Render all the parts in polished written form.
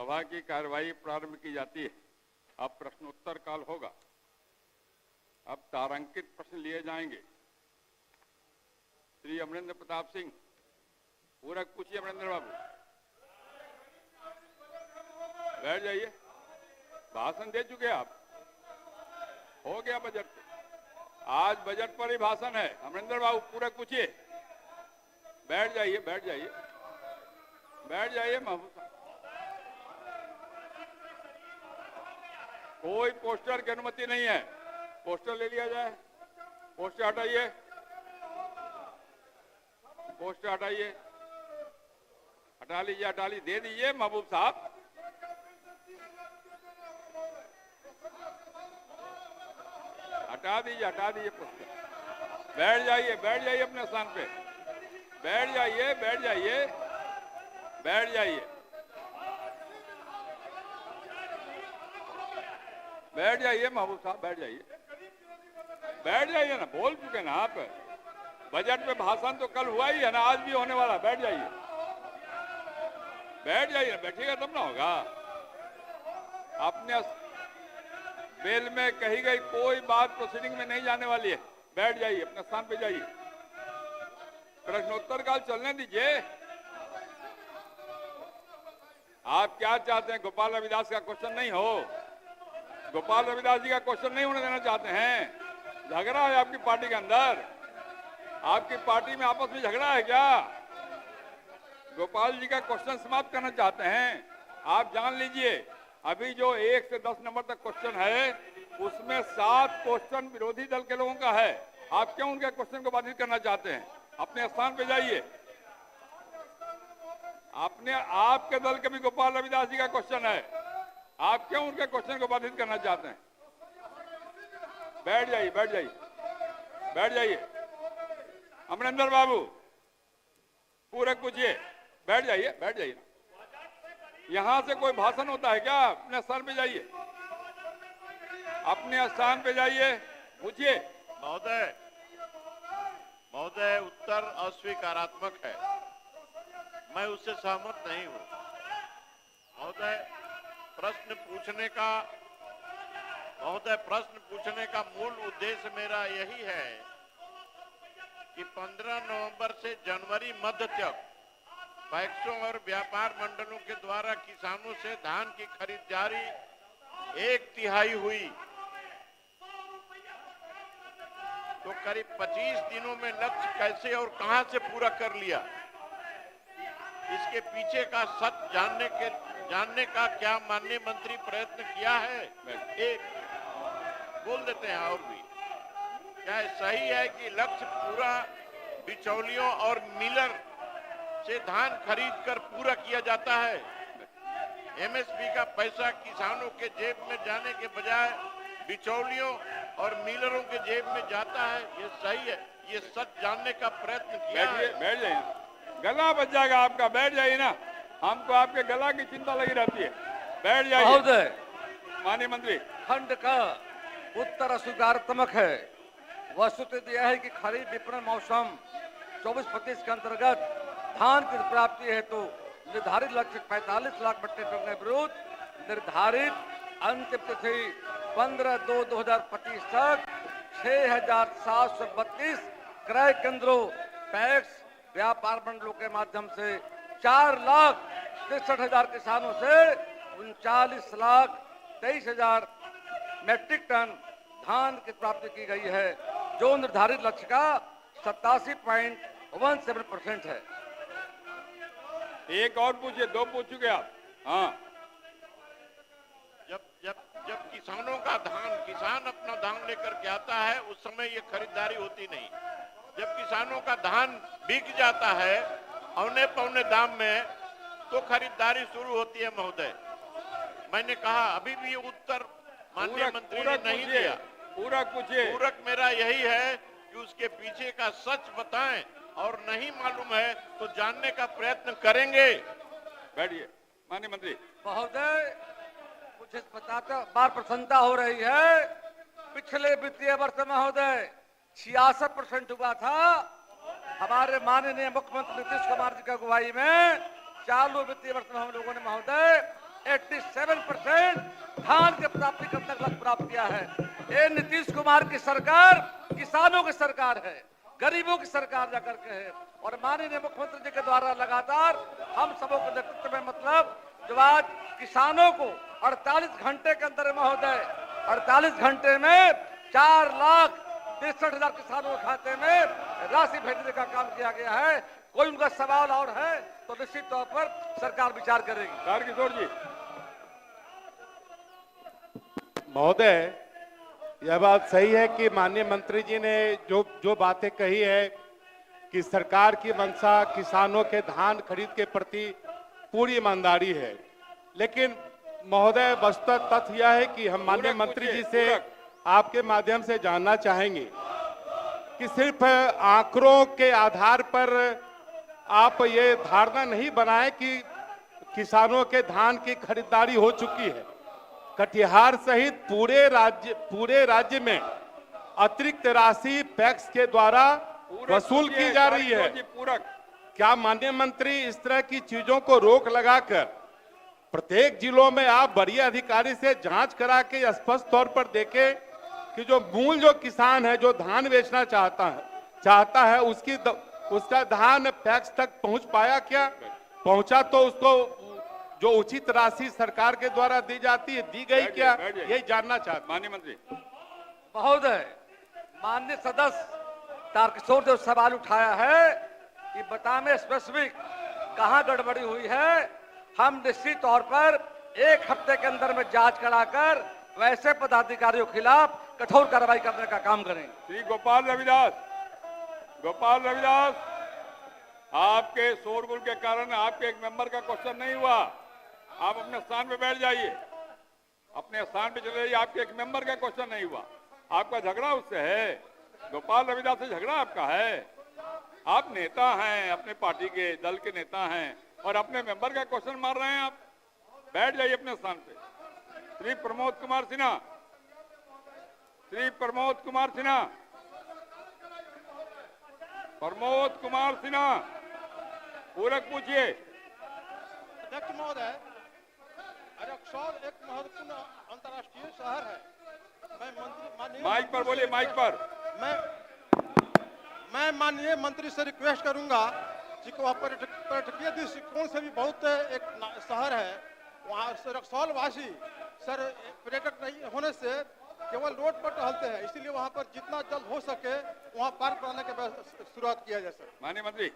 सभा की कार्यवाही प्रारंभ की जाती है। अब प्रश्नोत्तर काल होगा। अब तारांकित प्रश्न लिए जाएंगे। श्री अमरेंद्र प्रताप सिंह, पूरा पूछिए। अमरेंद्र बाबू बैठ जाइए, भाषण दे चुके आप, हो गया बजट पे। आज बजट पर ही भाषण है। अमरेंद्र बाबू पूरा पूछिए। बैठ जाइए, बैठ जाइए, बैठ जाइए। महबूब साहब, कोई पोस्टर की अनुमति नहीं है। पोस्टर ले लिया जाए। पोस्टर हटाइए, पोस्टर हटाइए, हटा लीजिए, हटा लीजिए, दे दीजिए महबूब साहब। हटा दीजिए, हटा दीजिए पोस्टर। बैठ जाइए, बैठ जाइए अपने स्थान पे। बैठ जाइए, बैठ जाइए, बैठ जाइए, बैठ जाइए महबूब साहब, बैठ जाइए, बैठ जाइए ना। बोल चुके ना आप। बजट पे भाषण तो कल हुआ ही है ना, आज भी होने वाला। बैठ जाइए, बैठ जाइए। बैठिएगा तब ना होगा। अपने बेल में कही गई कोई बात प्रोसीडिंग में नहीं जाने वाली है। बैठ जाइए, अपने स्थान पे जाइए। प्रश्नोत्तर काल चलने दीजिए। आप क्या चाहते हैं? गोपाल रविदास का क्वेश्चन नहीं हो? गोपाल रविदास जी का क्वेश्चन नहीं होने देना चाहते हैं? झगड़ा है आपकी पार्टी के अंदर? आपकी पार्टी में आपस में झगड़ा है क्या? गोपाल जी का क्वेश्चन समाप्त करना चाहते हैं? आप जान लीजिए, अभी जो 1 से 10 नंबर तक क्वेश्चन है, उसमें 7 क्वेश्चन विरोधी दल के लोगों का है। आप क्यों उनके क्वेश्चन को बाधित करना चाहते हैं? अपने स्थान पे जाइए। अपने आपके दल के भी गोपाल रविदास जी का क्वेश्चन है। आप क्यों उनके क्वेश्चन को बाधित करना चाहते हैं? बैठ जाइए, बैठ जाइए, बैठ जाइए। अमरेंद्र बाबू पूरे पूछिए। बैठ जाइए, बैठ जाइए। यहां से कोई भाषण होता है क्या? अपने स्थान पे जाइए, अपने स्थान पे जाइए, पूछिए। महोदय, महोदय, उत्तर अस्वीकारात्मक है। मैं उससे सहमत नहीं हूं। महोदय, प्रश्न पूछने का मूल उद्देश्य मेरा यही है कि 15 नवंबर से जनवरी मध्य तक पैक्सों और व्यापार मंडलों के द्वारा किसानों से धान की खरीदारी 1/3 हुई, तो करीब 25 दिनों में लक्ष्य कैसे और कहां से पूरा कर लिया? इसके पीछे का सच जानने का क्या माननीय मंत्री प्रयत्न किया है? एक बोल देते हैं। और भी क्या सही है कि लक्ष्य पूरा बिचौलियों और मिलर से धान खरीद कर पूरा किया जाता है? एमएसपी का पैसा किसानों के जेब में जाने के बजाय बिचौलियों और मिलरों के जेब में जाता है, ये सही है? ये सच जानने का प्रयत्न किया है? बैठ जाइए, गला बच जाएगा आपका। बैठ जाइए ना, हमको आपके गला की चिंता लगी रहती है। बैठ जाइए। महोदय, माननीय मंत्री, खंड का उत्तर अस्वीकारात्मक है। वस्तुतः यह है कि खरीफ विपणन मौसम 24-25 के अंतर्गत धान की प्राप्ति हेतु निर्धारित लक्ष्य 45 लाख मीट्रिक टन के विरुद्ध निर्धारित अंतिम तिथि 15/2/2025 तक 6,732 क्रय केंद्रों, पैक्स, व्यापार मंडलों के माध्यम से 4,63,000 किसानों से 39,23,000 मीट्रिक टन धान की प्राप्ति की गई है, जो निर्धारित लक्ष्य का 87.17% है। एक और पूछिए। 2 पूछ चुके आप। हाँ, जब किसानों का किसान अपना धान लेकर के आता है, उस समय ये खरीदारी होती नहीं। जब किसानों का धान बिक जाता है औने पौने दाम में, तो खरीदारी शुरू होती है। महोदय, मैंने कहा अभी भी उत्तर माननीय मंत्री ने नहीं दिया। पूरा पूछिए। पूरक मेरा यही है कि उसके पीछे का सच बताएं, और नहीं मालूम है तो जानने का प्रयत्न करेंगे। बैठिए माननीय मंत्री। महोदय, कुछ इस बार प्रसन्नता हो रही है। पिछले वित्तीय वर्ष महोदय 66% हुआ था। हमारे माननीय मुख्यमंत्री नीतीश कुमार जी की अगुवाई में चालू वित्तीय वर्ष में हम लोगों ने महोदय 87% धान के प्राप्ति करने का लक्ष्य प्राप्त किया है। ये नीतीश कुमार की सरकार किसानों की सरकार है, गरीबों की सरकार जाकर के है। और माननीय मुख्यमंत्री जी के द्वारा लगातार हम सबों के नेतृत्व में मतलब जो आज किसानों को 48 घंटे के अंदर महोदय 48 घंटे में 4,63,000 किसानों के खाते में राशि भेजने का काम किया गया है। कोई उनका सवाल और है तो निश्चित तौर पर सरकार विचार करेगी। तारकिशोर जी। महोदय, यह बात सही है कि माननीय मंत्री जी ने जो बातें कही है कि सरकार की मंशा किसानों के धान खरीद के प्रति पूरी ईमानदारी है, लेकिन महोदय वस्तुतः तथ्य यह है कि हम माननीय मंत्री जी से आपके माध्यम से जानना चाहेंगे कि सिर्फ आंकड़ों के आधार पर आप ये धारणा नहीं बनाएं कि किसानों के धान की खरीदारी हो चुकी है। कटिहार सहित पूरे राज्य में अतिरिक्त राशि पैक्स के द्वारा वसूल की जा रही है। क्या माननीय मंत्री इस तरह की चीजों को रोक लगाकर प्रत्येक जिलों में आप बड़ी अधिकारी से जांच करा के स्पष्ट तौर पर देखें कि जो किसान है जो धान बेचना चाहता है उसका धान पैक्स तक पहुंच पाया क्या? पहुंचा तो उसको जो उचित राशि सरकार के द्वारा दी जाती है दी गई क्या? यही जानना चाहते। माननीय मंत्री महोदय, माननीय सदस्य तारकिशोर जो सवाल उठाया है कि बताने स्पेसिफिक कहां गड़बड़ी हुई है, हम निश्चित तौर पर 1 हफ्ते के अंदर में जांच कराकर वैसे पदाधिकारियों के खिलाफ कठोर कार्रवाई करने का काम करेंगे। श्री गोपाल रविदास, आपके शोरगुल के कारण आपके एक मेंबर का क्वेश्चन नहीं हुआ। आप अपने स्थान पे बैठ जाइए, अपने स्थान पे चले जाइए। आपके एक मेंबर का क्वेश्चन नहीं हुआ, आपका झगड़ा उससे है। गोपाल रविदास से झगड़ा आपका है। आप नेता हैं, अपने पार्टी के दल के नेता हैं और अपने मेंबर का क्वेश्चन मार रहे हैं। आप बैठ जाइए अपने स्थान पे। श्री प्रमोद कुमार सिन्हा, पूरक पूछिए। अध्यक्ष महोदय, रक्सौल एक महत्वपूर्ण अंतर्राष्ट्रीय शहर है। मैं मंत्री माइक पर बोलिए, माइक पर। मैं माननीय मंत्री से रिक्वेस्ट करूंगा कि वह पर्यटकीय दृष्टिकोण से भी बहुत एक शहर है, वहाँ से रक्सौल वासी सर पर्यटक नहीं होने से केवल रोड पर टहलते हैं, इसीलिए वहाँ पर जितना जल्द हो सके वहाँ पार्क बनाने की शुरुआत किया जाए। सर माननीय मंत्री,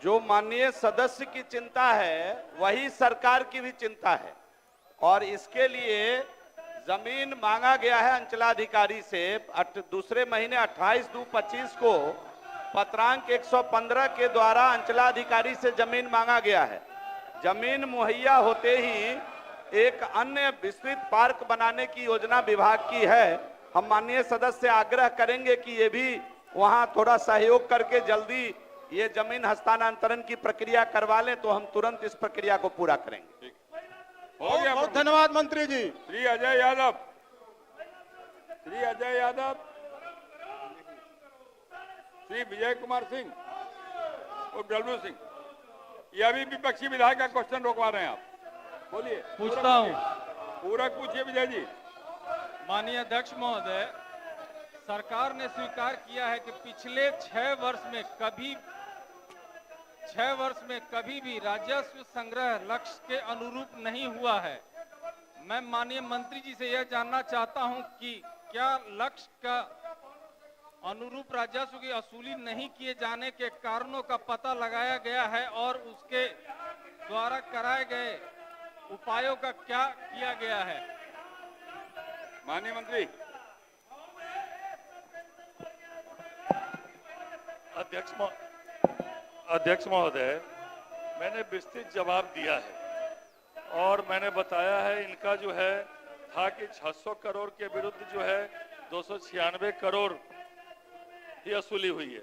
जो माननीय सदस्य की चिंता है वही सरकार की भी चिंता है और इसके लिए जमीन मांगा गया है अंचलाधिकारी से। दूसरे महीने 28/2/25 को पत्रांक 115 के द्वारा अंचलाधिकारी से जमीन मांगा गया है। जमीन मुहैया होते ही एक अन्य विस्तृत पार्क बनाने की योजना विभाग की है। हम माननीय सदस्य से आग्रह करेंगे कि ये भी वहां थोड़ा सहयोग करके जल्दी ये जमीन हस्तांतरण की प्रक्रिया करवा लें तो हम तुरंत इस प्रक्रिया को पूरा करेंगे। हो गया। बहुत धन्यवाद मंत्री जी। श्री अजय यादव, श्री विजय कुमार सिंह और डब्ल्यू सिंह, ये अभी विपक्षी विधायक का क्वेश्चन रोकवा रहे हैं। आप बोलिए। पूछता हूँ। पूरक पूछिए विजय जी। माननीय अध्यक्ष महोदय, सरकार ने स्वीकार किया है कि पिछले 6 वर्ष में कभी भी राजस्व संग्रह लक्ष्य के अनुरूप नहीं हुआ है। मैं माननीय मंत्री जी से यह जानना चाहता हूं कि क्या लक्ष्य का अनुरूप राजस्व की वसूली नहीं किए जाने के कारणों का पता लगाया गया है और उसके द्वारा कराए गए उपायों का क्या किया गया है? माननीय मंत्री। अध्यक्ष महोदय, मैंने विस्तृत जवाब दिया है और मैंने बताया है इनका जो है था कि 600 करोड़ के विरुद्ध जो है 296 करोड़ ही वसूली हुई है।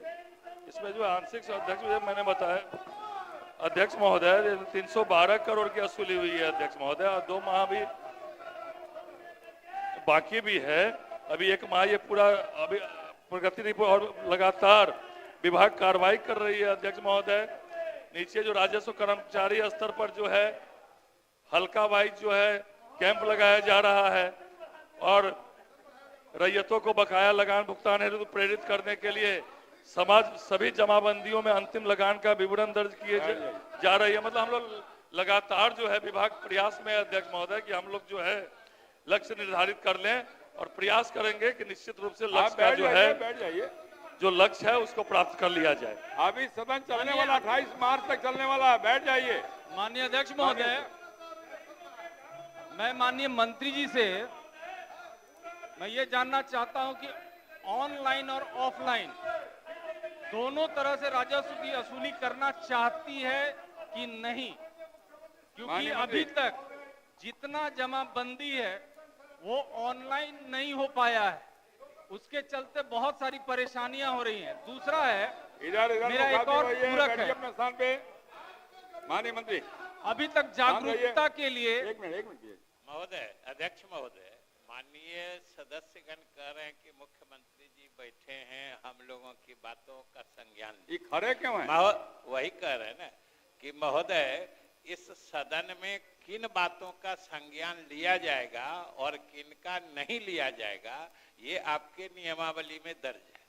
इसमें जो आंशिक अध्यक्ष मैंने बताया अध्यक्ष महोदय 312 करोड़ की वसूली हुई है अध्यक्ष महोदय, और 2 माह भी बाकी भी है। अभी 1 माह ये पूरा अभी प्रगति रिपोर्ट और लगातार विभाग कार्रवाई कर रही है अध्यक्ष महोदय। नीचे जो राजस्व कर्मचारी स्तर पर जो है हल्का वाइज जो है कैंप लगाया जा रहा है और रैयतों को बकाया लगान भुगतान हेतु प्रेरित करने के लिए समाज सभी जमाबंदियों में अंतिम लगान का विवरण दर्ज किए जा रही है। मतलब हम लोग लगातार जो है विभाग प्रयास में है अध्यक्ष महोदय कि हम लोग जो है लक्ष्य निर्धारित कर लें और प्रयास करेंगे कि निश्चित रूप से लक्ष्य का जो है बैठ जाइए, जो लक्ष्य है उसको प्राप्त कर लिया जाए। अभी सदन चलने वाला 28 मार्च तक चलने वाला है, बैठ जाइए। माननीय अध्यक्ष महोदय, मैं माननीय मंत्री जी से मैं ये जानना चाहता हूं कि ऑनलाइन और ऑफलाइन दोनों तरह से राजस्व की वसूली करना चाहती है कि नहीं, क्योंकि माननीय अभी मंत्री। तक जितना जमाबंदी है वो ऑनलाइन नहीं हो पाया है, उसके चलते बहुत सारी परेशानियां हो रही हैं। दूसरा है, इधर मेरा एक और पूरक है। अपने स्थान पे माननीय मंत्री, अभी तक जागरूकता के लिए एक मिनट महोदय, अध्यक्ष महोदय, माननीय सदस्यगण कह रहे हैं कि मुख्यमंत्री जी बैठे हैं, हम लोगों की बातों का संज्ञान ये खड़े क्यों हैं? वही कह रहे हैं ना कि महोदय इस सदन में किन बातों का संज्ञान लिया जाएगा और किन का नहीं लिया जाएगा, ये आपके नियमावली में दर्ज है।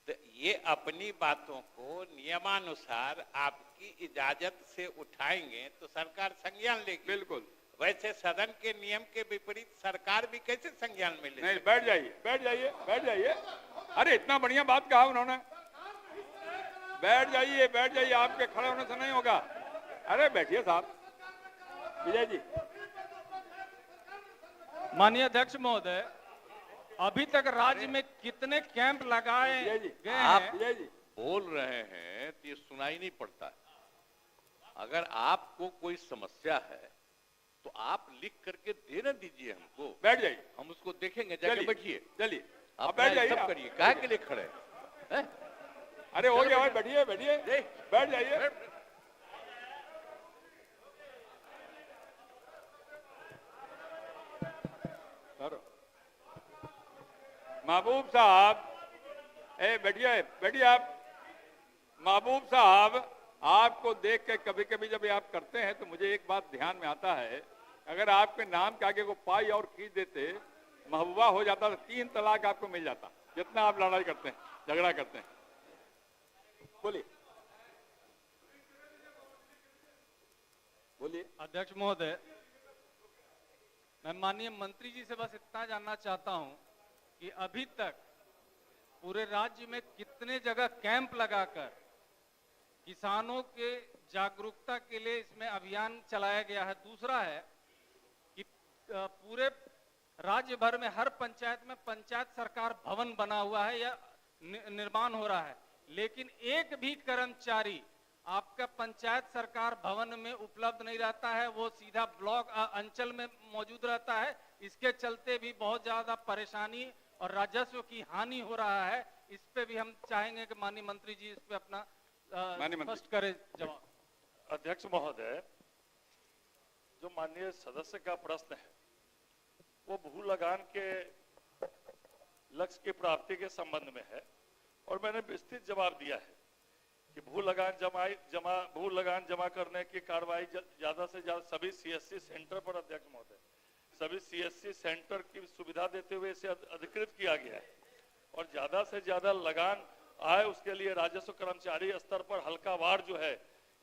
तो ये अपनी बातों को नियमानुसार आपकी इजाजत से उठाएंगे तो सरकार संज्ञान लेगी। बिल्कुल। वैसे सदन के नियम के विपरीत सरकार भी कैसे संज्ञान में ले? नहीं, बैठ जाइए, बैठ जाइए, बैठ जाइए। अरे इतना बढ़िया बात कहा उन्होंने, बैठ जाइए, बैठ जाइए, आपके खड़े होने से नहीं होगा। अरे बैठिए साहब। विजय जी। माननीय अध्यक्ष महोदय, अभी तक राज्य में कितने कैंप लगाए विजय जी, गए आप हैं? विजय जी, बोल रहे हैं तो ये सुनाई नहीं पड़ता है। अगर आपको कोई समस्या है तो आप लिख करके देना दीजिए हमको, बैठ जाइए, हम उसको देखेंगे। जाके चलिए, बैठिए, चलिए, आप आप बैठ जाइए। सब करिए, काहे के लिए खड़े हैं? अरे हो गया भाई, बैठिए, बैठिए, बैठ जाइए। महबूब साहब, बैठिए, बैठिए आप। महबूब साहब, आपको देख के कभी कभी जब आप करते हैं तो मुझे एक बात ध्यान में आता है, अगर आपके नाम के आगे को पाई और खींच देते, महबूबा हो जाता तो 3 तलाक आपको मिल जाता, जितना आप लड़ाई करते हैं, झगड़ा करते हैं। बोलिए, बोलिए। अध्यक्ष महोदय, मैं माननीय मंत्री जी से बस इतना जानना चाहता हूं कि अभी तक पूरे राज्य में कितने जगह कैंप लगाकर किसानों के जागरूकता के लिए इसमें अभियान चलाया गया है। दूसरा है कि पूरे राज्य भर में हर पंचायत में पंचायत सरकार भवन बना हुआ है या निर्माण हो रहा है, लेकिन एक भी कर्मचारी आपका पंचायत सरकार भवन में उपलब्ध नहीं रहता है, वो सीधा ब्लॉक अंचल में मौजूद रहता है। इसके चलते भी बहुत ज्यादा परेशानी और राजस्व की हानि हो रहा है। इस पे भी हम चाहेंगे कि माननीय मंत्री जी इस पे अपना स्पष्ट करें जवाब। अध्यक्ष महोदय, जो माननीय सदस्य का प्रश्न है वो भू लगान के लक्ष्य की प्राप्ति के संबंध में है और मैंने विस्तृत जवाब दिया है कि भू लगान जमा करने की कार्रवाई ज्यादा से ज्यादा सभी सीएससी सेंटर पर, अध्यक्ष महोदय, सभी सीएससी सेंटर की सुविधा देते हुए इसे अधिकृत किया गया है और ज्यादा से ज्यादा लगान आए उसके लिए राजस्व कर्मचारी स्तर पर हल्कावार जो है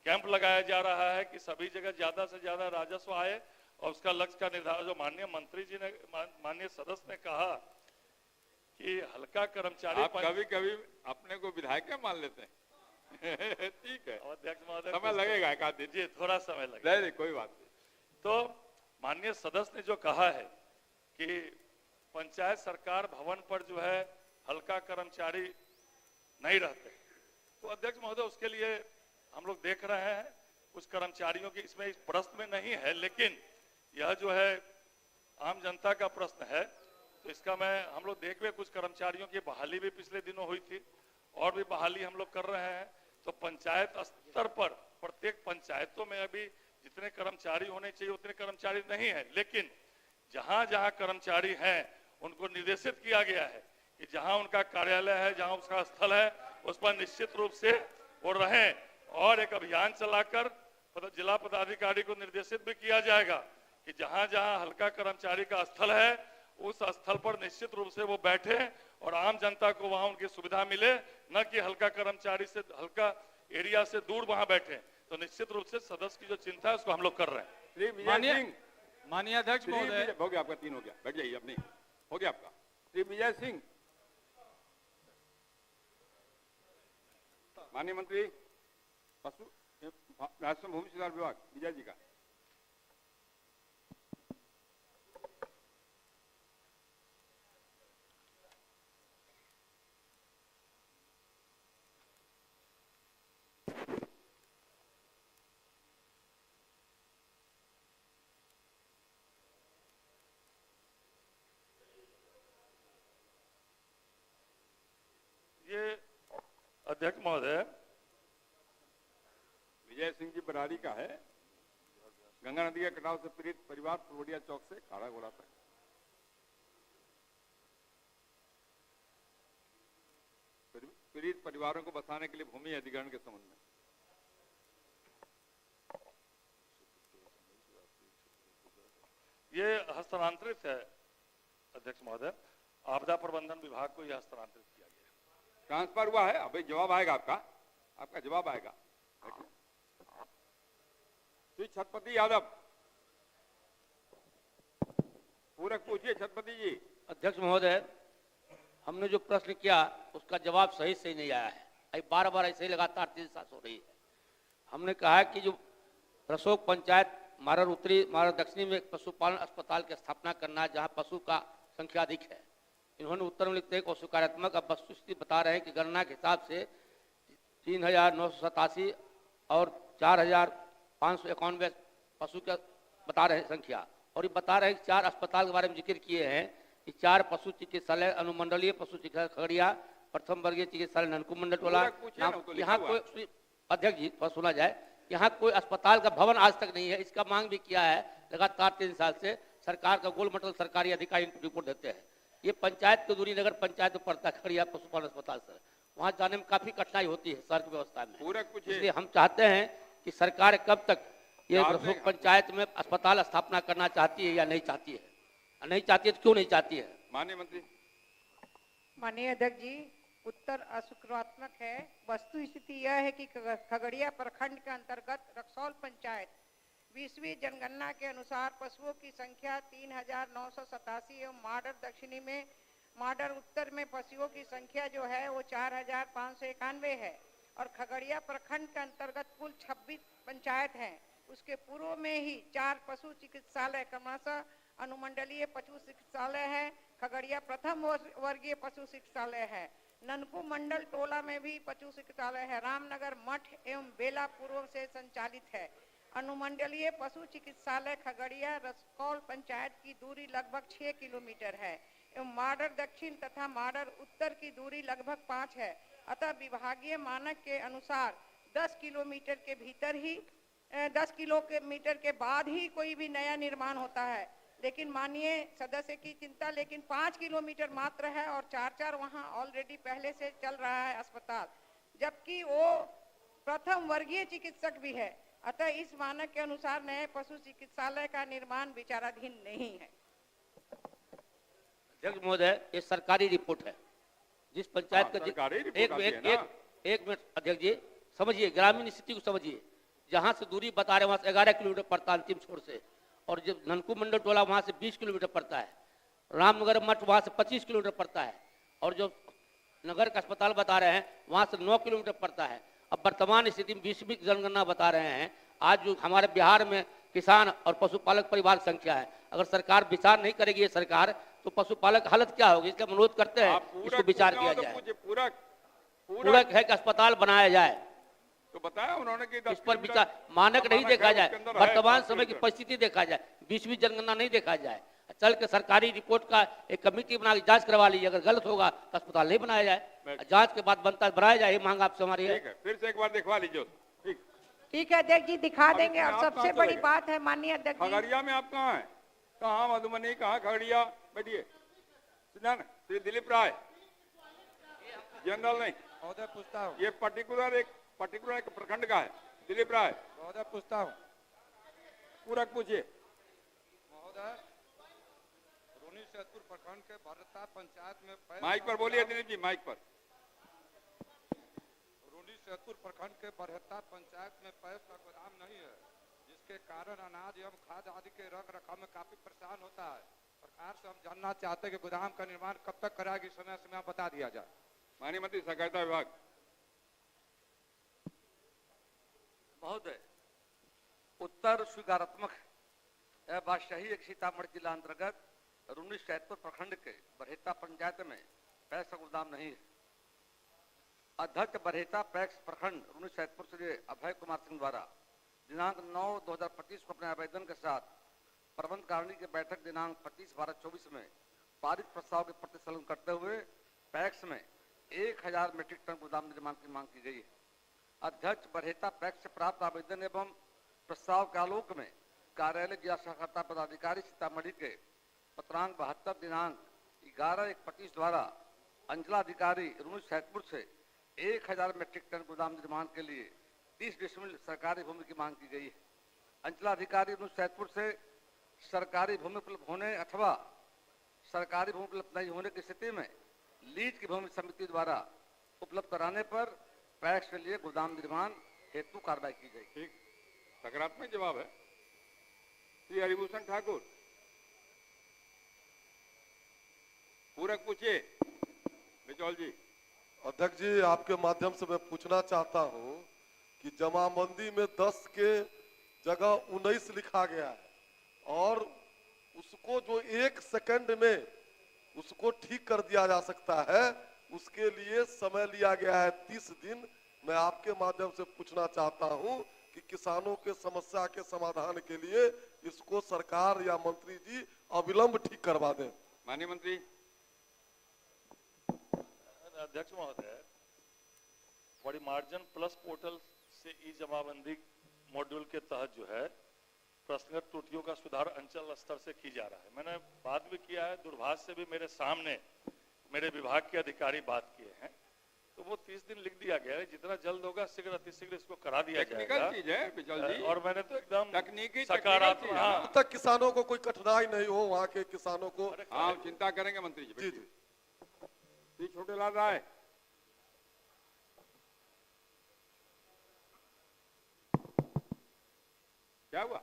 कैंप लगाया जा रहा है कि सभी जगह ज्यादा से ज्यादा राजस्व आए और उसका लक्ष्य का निर्धारण, जो माननीय मंत्री जी ने, माननीय सदस्य ने कहा कि हल्का कर्मचारी, आप कभी कभी अपने को विधायक मान लेते हैं। ठीक है अध्यक्ष महोदय, समय लगेगा एक आध दिन, जी थोड़ा समय लगेगा, नहीं कोई बात नहीं। तो माननीय सदस्य ने जो कहा है कि पंचायत सरकार भवन पर जो है हल्का कर्मचारी नहीं रहते, तो अध्यक्ष महोदय उसके लिए हम लोग देख रहे हैं कुछ कर्मचारियों की, इसमें इस प्रश्न में नहीं है लेकिन यह जो है आम जनता का प्रश्न है, तो इसका हम लोग देख रहे, कुछ कर्मचारियों की बहाली भी पिछले दिनों हुई थी और भी बहाली हम लोग कर रहे हैं। तो पंचायत स्तर पर प्रत्येक पंचायतों में अभी जितने कर्मचारी होने चाहिए उतने कर्मचारी नहीं है, लेकिन जहां जहां कर्मचारी हैं उनको निर्देशित किया गया है कि जहां उनका कार्यालय है, जहां उसका स्थल है, उस पर निश्चित रूप से वो रहें, और एक अभियान चलाकर जिला पदाधिकारी को निर्देशित भी किया जाएगा कि जहां जहां हल्का कर्मचारी का स्थल है उस स्थल पर निश्चित रूप से वो बैठे और आम जनता को वहां उनकी सुविधा मिले, न कि हल्का कर्मचारी से हल्का एरिया से दूर वहां बैठे। तो निश्चित रूप से सदस्य की जो चिंता है उसको हम लोग कर रहे हैं। श्री विजय माननीय सिंह, माननीय अध्यक्ष श्री महोदय, विजय- हो गया आपका, 3 हो गया, बैठ जाइए अपनी, हो गया आपका। श्री विजय सिंह, माननीय मंत्री पशु राजस्व भूमि सुधार विभाग, विजय जी का। ये अध्यक्ष महोदय, विजय सिंह जी बरारी का है, गंगा नदी के कटाव से पीड़ित परिवार पुरवड़िया चौक से खाड़ा घोड़ा तक। पीड़ित परिवारों को बसाने के लिए भूमि अधिग्रहण के संबंध में। ये हस्तांतरित है अध्यक्ष महोदय, आपदा प्रबंधन विभाग को यह हस्तांतरित किया गया है। ट्रांसफर हुआ है, अभी जवाब आएगा आपका, आपका जवाब आएगा। श्री छत्रपति यादव, पूरक पूछिए छत्रपति जी। अध्यक्ष महोदय, हमने जो प्रश्न किया उसका जवाब सही से नहीं आया है। अभी बार बार ऐसे ही लगातार 3 साल हो रही है। हमने कहा कि जो रसोग पंचायत मारर उत्तरी मारर दक्षिणी में एक पशुपालन अस्पताल की स्थापना करना है जहां पशु का संख्या अधिक है। इन्होंने उत्तर में लिखते हैं कि स्वीकारात्मक अब वस्तुस्थिति बता रहे हैं कि गणना के हिसाब से 3,987 और 4,591 पशु का बता रहे हैं संख्या, और ये बता रहे हैं कि 4 अस्पताल के बारे में जिक्र किए हैं कि 4 पशु चिकित्सालय, अनुमंडलीय पशु चिकित्सालय खगड़िया, प्रथम वर्गीय चिकित्सालय ननकू मंडल टोला। यहाँ कोई, अध्यक्ष जी थोड़ा सुना जाए, यहाँ कोई अस्पताल का भवन आज तक नहीं है। इसका मांग भी किया है लगातार 3 साल से। सरकार का गोल मटल सरकारी अधिकारी रिपोर्ट देते हैं। ये पंचायत की दूरी नगर पंचायत में पड़ता है खगड़िया पशुपालन अस्पताल से, वहाँ जाने में काफी कठिनाई होती है सड़क व्यवस्था में। पूरक पूछिए। इसलिए हम चाहते हैं कि सरकार कब तक ये रसोग पंचायत में अस्पताल स्थापना करना चाहती है या नहीं चाहती है, नहीं चाहती है तो क्यों नहीं चाहती है? माननीय मंत्री। माननीय अध्यक्ष जी, उत्तर असकारात्मक है। वस्तु स्थिति यह है कि खगड़िया प्रखंड के अंतर्गत रक्सौल पंचायत 20वीं जनगणना के अनुसार पशुओं की संख्या 3,987 एवं माडर दक्षिणी में, माडर उत्तर में पशुओं की संख्या जो है वो 4,591 है। और खगड़िया प्रखंड के अंतर्गत कुल 26 पंचायत हैं। उसके पूर्व में ही 4 पशु चिकित्सालय क्रमशः अनुमंडलीय पशु चिकित्सालय है, खगड़िया प्रथम वर्गीय पशु चिकित्सालय है, ननकू मंडल टोला में भी पशु चिकित्सालय है, रामनगर मठ एवं बेला पूर्व से संचालित है। अनुमंडलीय पशु चिकित्सालय खगड़िया रसकौल पंचायत की दूरी लगभग 6 किलोमीटर है एवं माडर दक्षिण तथा माडर उत्तर की दूरी लगभग 5 है। अतः विभागीय मानक के अनुसार 10 किलोमीटर के भीतर ही 10 किलोमीटर के बाद ही कोई भी नया निर्माण होता है। लेकिन माननीय सदस्य की चिंता, लेकिन 5 किलोमीटर मात्र है और 4 वहाँ ऑलरेडी पहले से चल रहा है अस्पताल, जबकि वो प्रथम वर्गीय चिकित्सक भी है। अतः इस मानक के अनुसार नए पशु चिकित्सालय का निर्माण विचाराधीन नहीं है। अध्यक्ष महोदय, ये सरकारी रिपोर्ट है। जिस पंचायत का एक मिनट अध्यक्ष जी समझिए, ग्रामीण स्थिति को समझिए। जहां से दूरी बता रहे वहां से 11 किलोमीटर पड़ता है अंतिम छोर से, और जब ननकू मंडल टोला वहां से 20 किलोमीटर पड़ता है, रामनगर मठ वहां से 25 किलोमीटर पड़ता है, और जो नगर का अस्पताल बता रहे हैं वहां से 9 किलोमीटर पड़ता है। अब वर्तमान स्थिति में 20वीं जनगणना बता रहे हैं। आज जो हमारे बिहार में किसान और पशुपालक परिवार संख्या है, अगर सरकार विचार नहीं करेगी ये सरकार, तो पशुपालक हालत क्या होगी? इसका अनुरोध करते हैं इसको विचार किया जाए। पूरक है कि अस्पताल बनाया जाए, तो बताया उन्होंने कि इस पर विचार, मानक नहीं देखा जाए, वर्तमान समय की परिस्थिति देखा जाए, 20वीं जनगणना नहीं देखा जाए। चल के सरकारी रिपोर्ट का एक कमेटी बना के जांच करवा लीजिए, अगर गलत होगा तो अस्पताल नहीं बनाया जाए, जांच के बाद बनता बनाया जाए। ये मांग आपसे हमारी है। फिर से एक बार दिखवा लीजिए। ठीक है अध्यक्ष जी, दिखा देंगे। और सबसे बड़ी बात है माननीय अध्यक्ष जी, खगड़िया में आप कहाँ हैं? कहाँ मधुबनी, कहाँ खगड़िया? बैठिए। श्री दिलीप राय, जनरल नहीं, महोदय पूछता हूँ। ये पर्टिकुलर एक प्रखंड का है। दिलीप राय, महोदय पूछता हूँ। पूरक पूछिए। महोदय, रूनी सैदपुर प्रखंड के भरता पंचायत में माइक पर बोलिए दिलीप जी, माइक पर। रूनी सैदपुर प्रखंड के बरहत्ता पंचायत में पैस का गोदाम नहीं है, जिसके कारण अनाज एवं खाद्य आदि के रख रखाव में काफी परेशान होता है। सरकार से हम जानना चाहते हैं कि गोदाम का निर्माण कब तक कराएगी, समय समय बता दिया जाए। माननीय मंत्री सहकारिता विभाग। महोदय, उत्तर स्वीकारात्मक है। यह बात सही है कि सीतामढ़ी जिला अंतर्गत रूनी सैदपुर प्रखंड के बरहेता पंचायत में पैक्स का गोदाम नहीं है। अध्यक्ष बरहेता पैक्स प्रखंड रूनी सैदपुर से अभय कुमार सिंह द्वारा दिनांक 9/2025 को अपने आवेदन के साथ प्रबंध कारिणी की बैठक दिनांक 25/12/24 में पारित प्रस्ताव के प्रति संकलन करते हुए पैक्स में 1000 मीट्रिक टन गोदाम निर्माण की मांग की गई है। अध्यक्ष बरहेता पैक्स से प्राप्त आवेदन एवं प्रस्ताव के आलोक में कार्यालय जिला सहकारिता पदाधिकारी सीतामढ़ी के पत्रांक 72 दिनांक 11/1/25 द्वारा अंचलाधिकारी रूनी सैदपुर से 1000 मीट्रिक टन गोदाम निर्माण के लिए 30 डिसमिल सरकारी भूमि की मांग की गई है। अंचलाधिकारी रूनी सैदपुर से सरकारी भूमि उपलब्ध होने अथवा सरकारी भूमि उपलब्ध नहीं होने की स्थिति में लीज की भूमि समिति द्वारा उपलब्ध कराने पर पैक्स के लिए गोदाम निर्माण हेतु कार्रवाई की जाएगी। ठीक, सकारात्मक जवाब है। श्री हरिभूषण ठाकुर, पूरक पूछिए। बिचौल जी। अध्यक्ष जी, आपके माध्यम से मैं पूछना चाहता हूं कि जमाबंदी में 10 के जगह 19 लिखा गया है और उसको जो 1 सेकंड में उसको ठीक कर दिया जा सकता है, उसके लिए समय लिया गया है 30 दिन। मैं आपके माध्यम से पूछना चाहता हूं कि किसानों के समस्या के समाधान के लिए इसको सरकार या मंत्री जी अविलंब ठीक करवा दें। माननीय मंत्री। अध्यक्ष महोदय, बड़ी मार्जिन प्लस पोर्टल से ई जमाबंदी मॉड्यूल के तहत जो है प्रश्नगत त्रुटियों का सुधार अंचल स्तर से की जा रहा है। मैंने बात भी किया है, दूरभाष से भी मेरे सामने मेरे विभाग के अधिकारी बात किए हैं, तो वो 30 दिन लिख दिया गया है। जितना जल्द होगा शीघ्र अतिशीघ्र इसको करा दिया जाएगा। टेक्निकल चीज है बिचौल जी, और मैंने तो एकदम तकनीकी सकारात्मक। हाँ, तक किसानों को कोई कठिनाई नहीं हो, वहाँ के किसानों को। हाँ, चिंता करेंगे मंत्री जी। जी जी। श्री छोटेलाल राय। क्या हुआ?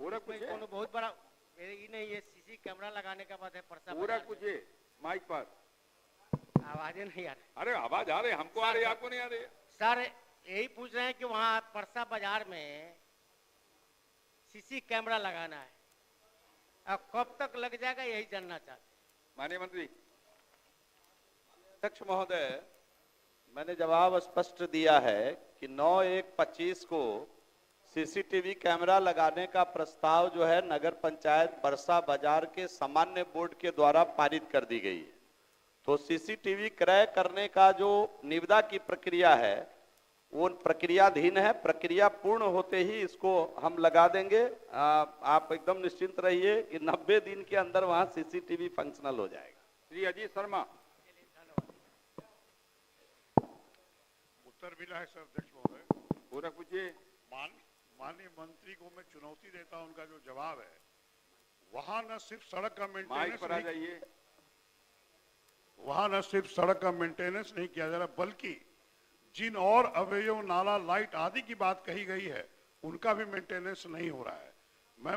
पूरक पूछिए। बहुत बड़ा ये सीसी कैमरा लगाने का बात है। पूरक पूछिए माइक पर। आवाजें नहीं आ रही। अरे आवाज आ रही, हमको आ रही, आपको नहीं आ रही। सर यही पूछ रहे हैं कि वहाँ परसा बाजार में सीसी कैमरा लगाना है, अब कब तक लग जाएगा यही जानना चाहते। माननीय मंत्री। अध्यक्ष महोदय, मैंने जवाब स्पष्ट दिया है कि 9/1/25 को सीसीटीवी कैमरा लगाने का प्रस्ताव जो है नगर पंचायत बरसा बाजार के सामान्य बोर्ड के द्वारा पारित कर दी गई है। तो सीसीटीवी क्रय करने का जो निविदा की प्रक्रिया है वो प्रक्रियाधीन है। प्रक्रिया पूर्ण होते ही इसको हम लगा देंगे। आप एकदम निश्चिंत रहिए कि 90 दिन के अंदर वहां सीसीटीवी फंक्शनल हो जाएगा। श्री अजीत शर्मा। उत्तर मिला है सर अध्यक्ष महोदय। पूरक पूछिए। माननीय मंत्री को मैं चुनौती देता हूं, उनका जो जवाब है वहां न सिर्फ सड़क का माइक मेंटेनेंस पर आ जाइए। वहां न सिर्फ सड़क का मेंटेनेंस नहीं किया जा रहा, बल्कि जिन और अवयव नाला लाइट आदि की बात कही गई है उनका भी मेंटेनेंस नहीं हो रहा है। मैं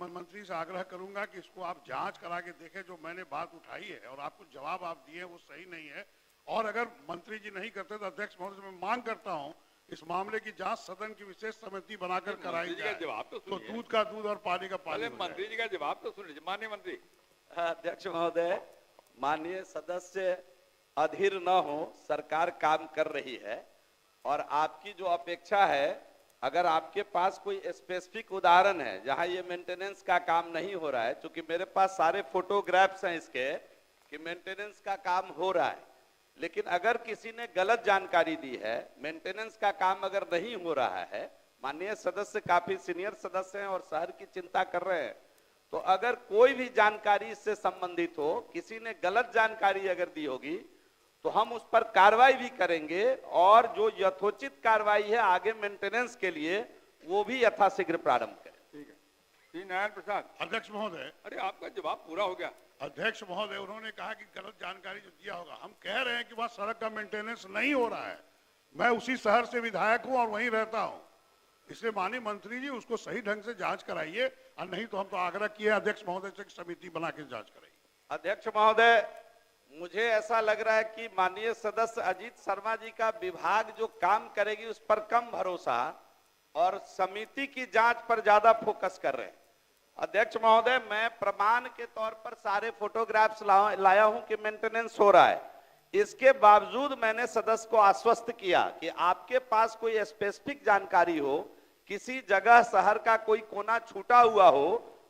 मंत्री से आग्रह करूंगा कि इसको आप जांच करा के देखें। जो मैंने बात उठाई है और आपको जवाब आप दिए वो सही नहीं है, और अगर मंत्री जी नहीं करते तो अध्यक्ष महोदय से मैं मांग करता हूं इस मामले की जांच सदन की विशेष समिति बनाकर कराई जाए। जवाब तो दूध का दूध और पानी का पानी। मंत्री जी का जवाब तो सुनिए। माननीय मंत्री। अध्यक्ष महोदय, माननीय सदस्य अधीर न हो, सरकार काम कर रही है और आपकी जो अपेक्षा है, अगर आपके पास कोई स्पेसिफिक उदाहरण है जहां ये मेंटेनेंस का काम नहीं हो रहा है, क्योंकि मेरे पास सारे फोटोग्राफ्स हैं इसके कि मेंटेनेंस का काम हो रहा है, लेकिन अगर किसी ने गलत जानकारी दी है, मेंटेनेंस का काम अगर नहीं हो रहा है, माननीय सदस्य काफी सीनियर सदस्य हैं और शहर की चिंता कर रहे हैं, तो अगर कोई भी जानकारी इससे संबंधित हो, किसी ने गलत जानकारी अगर दी होगी तो हम उस पर कार्रवाई भी करेंगे और जो यथोचित कार्रवाई है आगे मेंटेनेंस के लिए वो भी यथाशीघ्र प्रारंभ करें। ठीक है। श्री नारायण प्रसाद। अध्यक्ष महोदय, अरे आपका जवाब पूरा हो गया। अध्यक्ष महोदय, उन्होंने कहा कि गलत जानकारी जो दिया होगा, हम कह रहे हैं कि वहाँ सड़क का मेंटेनेंस नहीं हो रहा है। मैं उसी शहर से विधायक हूँ और वहीं रहता हूँ, इसलिए माननीय मंत्री जी उसको सही ढंग से जांच कराइए, और नहीं तो हम तो आग्रह किए अध्यक्ष महोदय से समिति बना के जांच कराइए। अध्यक्ष महोदय, मुझे ऐसा लग रहा है कि माननीय सदस्य अजीत शर्मा जी का विभाग जो काम करेगी उस पर कम भरोसा और समिति की जांच पर ज्यादा फोकस कर रहे हैं। अध्यक्ष महोदय, मैं प्रमाण के तौर पर सारे फोटोग्राफ्स लाया हूं कि मेंटेनेंस हो रहा है। इसके बावजूद मैंने सदस्य को आश्वस्त किया कि आपके पास कोई स्पेसिफिक जानकारी हो, किसी जगह शहर का कोई कोना छूटा हुआ हो,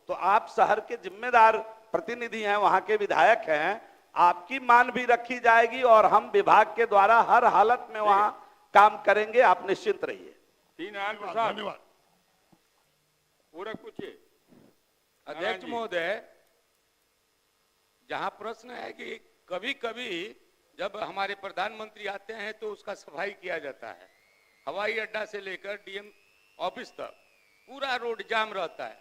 तो आप शहर के जिम्मेदार प्रतिनिधि हैं, वहां के विधायक हैं, आपकी मान भी रखी जाएगी और हम विभाग के द्वारा हर हालत में वहां काम करेंगे। आप निश्चिंत रहिए। धन्यवाद। पूरक पूछिए। अध्यक्ष महोदय, जहां प्रश्न है कि कभी कभी जब हमारे प्रधानमंत्री आते हैं तो उसका सफाई किया जाता है, हवाई अड्डा से लेकर डीएम ऑफिस तक पूरा रोड जाम रहता है,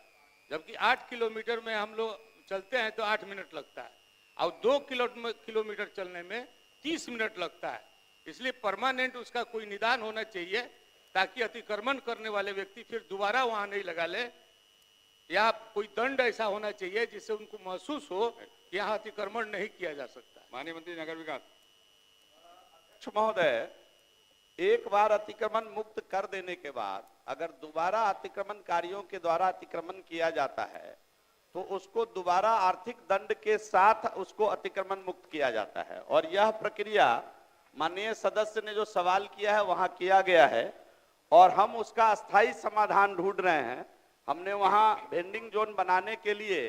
जबकि 8 किलोमीटर में हम लोग चलते हैं तो 8 मिनट लगता है और 2 किलोमीटर चलने में 30 मिनट लगता है। इसलिए परमानेंट उसका कोई निदान होना चाहिए ताकि अतिक्रमण करने वाले व्यक्ति फिर दोबारा वहां नहीं लगा ले, या कोई दंड ऐसा होना चाहिए जिससे उनको महसूस हो कि यहाँ अतिक्रमण नहीं किया जा सकता। माननीय मंत्री नगर विकास। महोदय, एक बार अतिक्रमण मुक्त कर देने के बाद अगर दोबारा अतिक्रमणकारियों के द्वारा अतिक्रमण किया जाता है तो उसको दोबारा आर्थिक दंड के साथ उसको अतिक्रमण मुक्त किया जाता है। और यह प्रक्रिया माननीय सदस्य ने जो सवाल किया है वहां किया गया है और हम उसका अस्थायी समाधान ढूंढ रहे हैं। हमने वहां वेंडिंग जोन बनाने के लिए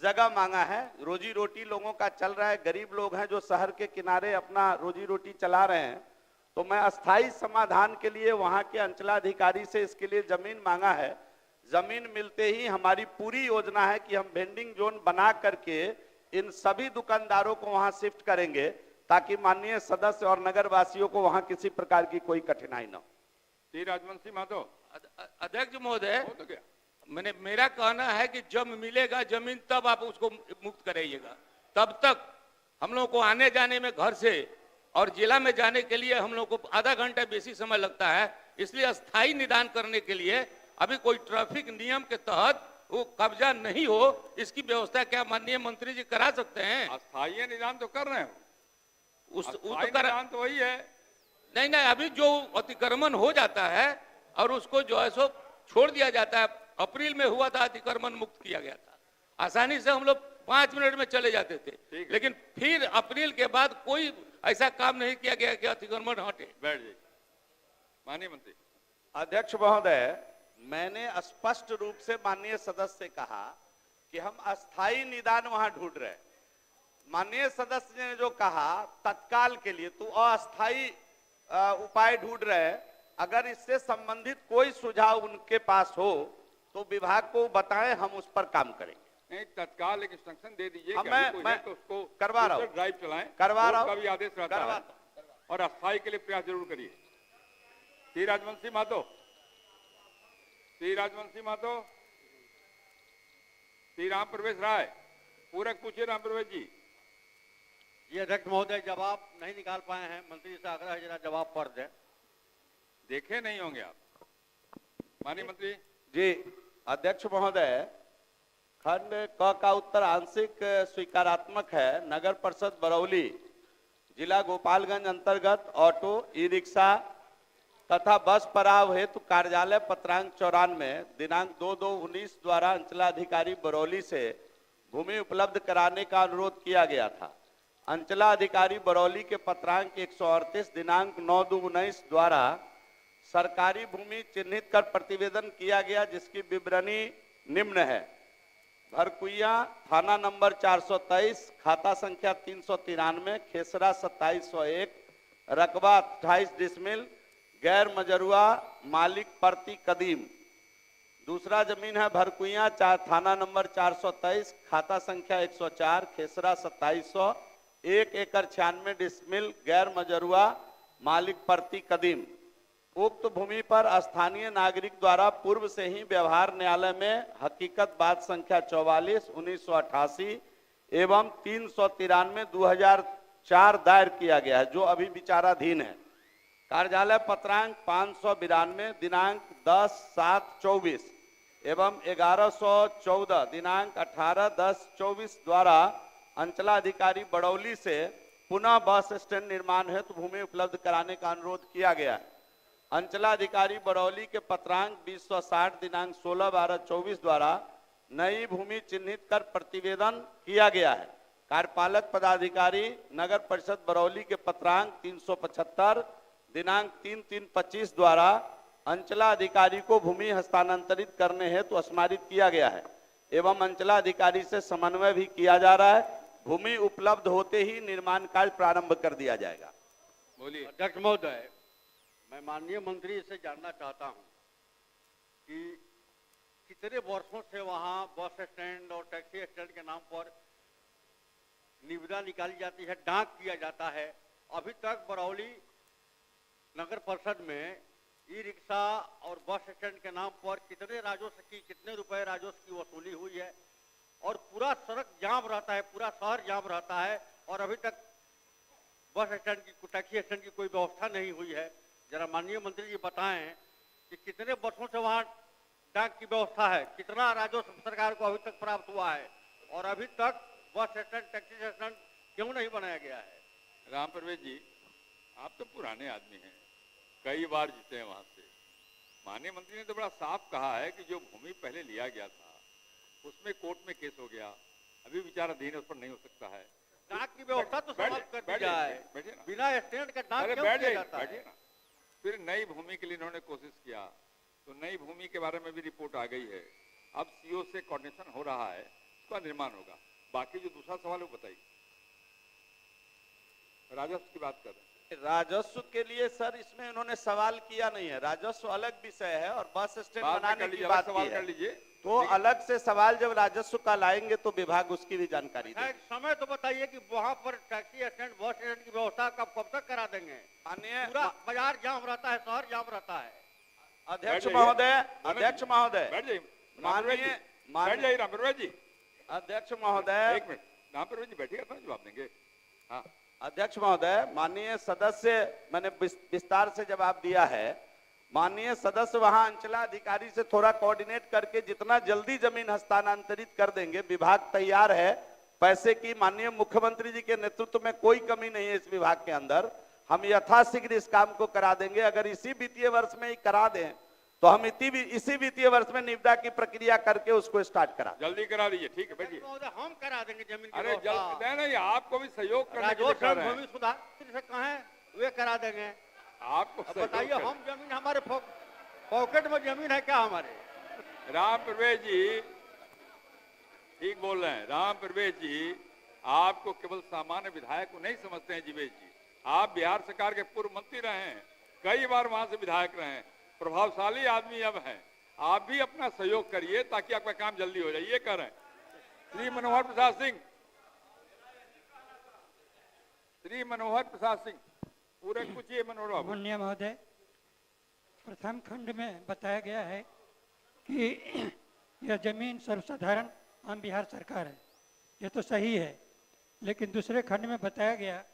जगह मांगा है, रोजी रोटी लोगों का चल रहा है, गरीब लोग हैं जो शहर के किनारे अपना रोजी रोटी चला रहे हैं, तो मैं अस्थायी समाधान के लिए वहां के अंचलाधिकारी से इसके लिए जमीन मांगा है। जमीन मिलते ही हमारी पूरी योजना है कि हम वेंडिंग जोन बना करके इन सभी दुकानदारों को वहां शिफ्ट करेंगे ताकि माननीय सदस्य और नगर वासियों को वहां किसी प्रकार की कोई कठिनाई न हो। श्री राजवंशी महतो। अध्यक्ष महोदय, मेरा कहना है कि जब मिलेगा जमीन तब आप उसको मुक्त कराइएगा, तब तक हम लोगों को आने जाने में घर से और जिला में जाने के लिए हम लोग को आधा घंटा बेसी समय लगता है। इसलिए अस्थायी निदान करने के लिए अभी कोई ट्रैफिक नियम के तहत वो कब्जा नहीं हो, इसकी व्यवस्था क्या माननीय मंत्री जी करा सकते हैं? अस्थायी निदान तो कर रहे हो, निदान तो वही है। नहीं, अभी जो अतिक्रमण हो जाता है और उसको जो है सो छोड़ दिया जाता है। अप्रैल में हुआ था, अतिक्रमण मुक्त किया गया था, आसानी से हम लोग 5 मिनट में चले जाते थे, लेकिन फिर अप्रैल के बाद कोई ऐसा काम नहीं किया गया कि अतिक्रमण हटे। बैठ जाइए। माननीय मंत्री। अध्यक्ष महोदय, मैंने स्पष्ट रूप से माननीय सदस्य से कहा कि हम अस्थायी निदान वहां ढूंढ रहे हैं। माननीय सदस्य ने जो कहा तत्काल के लिए, तो अस्थायी उपाय ढूंढ रहे हैं। अगर इससे संबंधित कोई सुझाव उनके पास हो तो विभाग को बताएं, हम उस पर काम करेंगे। नहीं, तत्काल एक इंस्ट्रक्शन दे दीजिए कि मैं तो उसको करवा रहा हूं, ड्राइव चलाएं, करवा रहा हूं, का भी आदेश रहता है, और अस्थायी के लिए प्रयास जरूर करिए। श्री राजवंशी महतो। श्री राजवंशी महतो। श्री राम प्रवेश राय। पूरक पूछिए राम प्रवेश जी। ये अध्यक्ष महोदय, जवाब नहीं निकाल पाए हैं, मंत्री से आग्रह है जरा जवाब पढ़ दें। देखे नहीं होंगे आप। माननीय मंत्री जी। अध्यक्ष महोदय, खंड क का उत्तर आंशिक स्वीकारात्मक है। नगर परिषद बरौली, जिला गोपालगंज अंतर्गत ऑटो, ई रिक्शा तथा बस पड़ाव हेतु कार्यालय पत्रांक 94 दिनांक 2/2/19 द्वारा अंचलाधिकारी बरौली से भूमि उपलब्ध कराने का अनुरोध किया गया था। अंचलाधिकारी बरौली के पत्रांक 138 दिनांक 9/2/19 द्वारा सरकारी भूमि चिन्हित कर प्रतिवेदन किया गया, जिसकी विवरणी निम्न है। भरकुइया, थाना नंबर 423, खाता संख्या 393, खेसरा 2701, रकबा 28 डिसमिल, गैर मजरुआ, मालिक प्रति कदीम। दूसरा जमीन है भरकुइया, थाना नंबर 423, खाता संख्या 104, खेसरा 2700, 1 एकड़ 96 डिसमिल गैर मजरुआ मालिक प्रति कदीम। उक्त भूमि पर स्थानीय नागरिक द्वारा पूर्व से ही व्यवहार न्यायालय में हकीकत बात संख्या 44/1988 एवं 393/2004 दायर किया गया है, जो अभी विचाराधीन है। कार्यालय पत्रांक 592 दिनांक 10/7/24 एवं 1114 दिनांक 18/10/24 द्वारा अंचलाधिकारी बड़ौली से पुनः बस स्टैंड निर्माण हेतु भूमि उपलब्ध कराने का अनुरोध किया गया है। अंचलाधिकारी बड़ौली के पत्रांक 2060 दिनांक 16/12/24 द्वारा नई भूमि चिन्हित कर प्रतिवेदन किया गया है। कार्यपालक पदाधिकारी नगर परिषद बरौली के पत्रांक 375 दिनांक 3/3/25 द्वारा अंचलाधिकारी को भूमि हस्तांतरित करने हेतु स्मारित किया गया है एवं अंचलाधिकारी से समन्वय भी किया जा रहा है। भूमि उपलब्ध होते ही निर्माण कार्य प्रारंभ कर दिया जाएगा। बोलिए। अध्यक्ष महोदय, मैं माननीय मंत्री से जानना चाहता हूं कि कितने वर्षों से वहां बस स्टैंड और टैक्सी स्टैंड के नाम पर निविदा निकाली जाती है, डाक किया जाता है। अभी तक बरौली नगर परिषद में ई रिक्शा और बस स्टैंड के नाम पर कितने राजस्व की, कितने रुपए राजस्व की वसूली हुई है और पूरा सड़क जाम रहता है, पूरा शहर जाम रहता है और अभी तक बस स्टैंड की, टैक्सी स्टैंड की कोई व्यवस्था नहीं हुई है। जरा माननीय मंत्री जी बताएं कि कितने वर्षों से वहां डाक की व्यवस्था है, कितना राजस्व सरकार को अभी तक प्राप्त हुआ है और अभी तक बस स्टैंड, टैक्सी स्टैंड क्यों नहीं बनाया गया है? राम प्रवेश जी, आप तो पुराने आदमी हैं, कई बार जीते हैं वहां से। माननीय मंत्री ने तो बड़ा साफ कहा है कि जो भूमि पहले लिया गया था उसमें कोर्ट में केस हो गया, अभी विचाराधीन है, उस पर नहीं हो सकता है। डाक की व्यवस्था तो समाप्त कर दी जाए, बिना स्टैंड का डाक क्यों किया जाता है? फिर नई भूमि के लिए इन्होंने कोशिश किया तो नई भूमि के बारे में भी रिपोर्ट आ गई है। अब सीओ से कोऑर्डिनेशन हो रहा है, उसका निर्माण होगा। बाकी जो दूसरा सवाल है वो बताइए। राजस्व की बात कर रहे हैं। राजस्व के लिए सर इसमें इन्होंने सवाल किया नहीं है, राजस्व अलग विषय है और बस स्टैंड बनाने की बात सवाल कर लीजिए तो अलग से सवाल जब राजस्व का लाएंगे तो विभाग उसकी भी जानकारी देगा। समय तो बताइए कि वहाँ पर टैक्सी स्टैंड, बस स्टैंड की व्यवस्था कब तक करा देंगे? पूरा बाजार जाम रहता है, शहर जाम रहता है। अध्यक्ष महोदय, अध्यक्ष महोदय, माननीय रामप्रवेश जी, अध्यक्ष महोदय, एक मिनट, रामप्रवेश जी बैठिएगा तो जवाब देंगे। हाँ अध्यक्ष महोदय, माननीय सदस्य, मैंने विस्तार से जवाब दिया है। माननीय सदस्य वहां अंचलाधिकारी से थोड़ा कोऑर्डिनेट करके जितना जल्दी जमीन हस्तांतरित कर देंगे, विभाग तैयार है। पैसे की माननीय मुख्यमंत्री जी के नेतृत्व में कोई कमी नहीं है इस विभाग के अंदर। हम यथाशीघ्र इस काम को करा देंगे। अगर इसी वित्तीय वर्ष में ही करा दें तो हम इसी वित्तीय वर्ष में निविदा की प्रक्रिया करके उसको स्टार्ट करा, जल्दी करा दीजिए। ठीक है बैठिए। हम करा देंगे जमीन की। अरे जल्दी नहीं, आपको भी सहयोग करने के लिए कह रहे हैं। भूमि सुधार से कहाँ है, वे करा देंगे। आपको बताइए, हम जमीन, हमारे पॉकेट में जमीन है क्या हमारे? राम प्रवेश जी ठीक बोल रहे हैं। राम प्रवेश जी आपको केवल सामान्य विधायक को नहीं समझते हैं जीवेश जी। आप बिहार सरकार के पूर्व मंत्री रहे हैं, कई बार वहां से विधायक रहे हैं, प्रभावशाली आदमी अब हैं। आप भी अपना सहयोग करिए ताकि आपका काम जल्दी हो जाए, ये कह रहे हैं। श्री मनोहर प्रसाद सिंह, श्री मनोहर प्रसाद सिंह, पूरे पूछिए। मनोहर बाबू। माननीय महोदय, प्रथम खंड में बताया गया है कि यह जमीन सर्वसाधारण आम बिहार सरकार है, यह तो सही है। लेकिन दूसरे खंड में बताया गया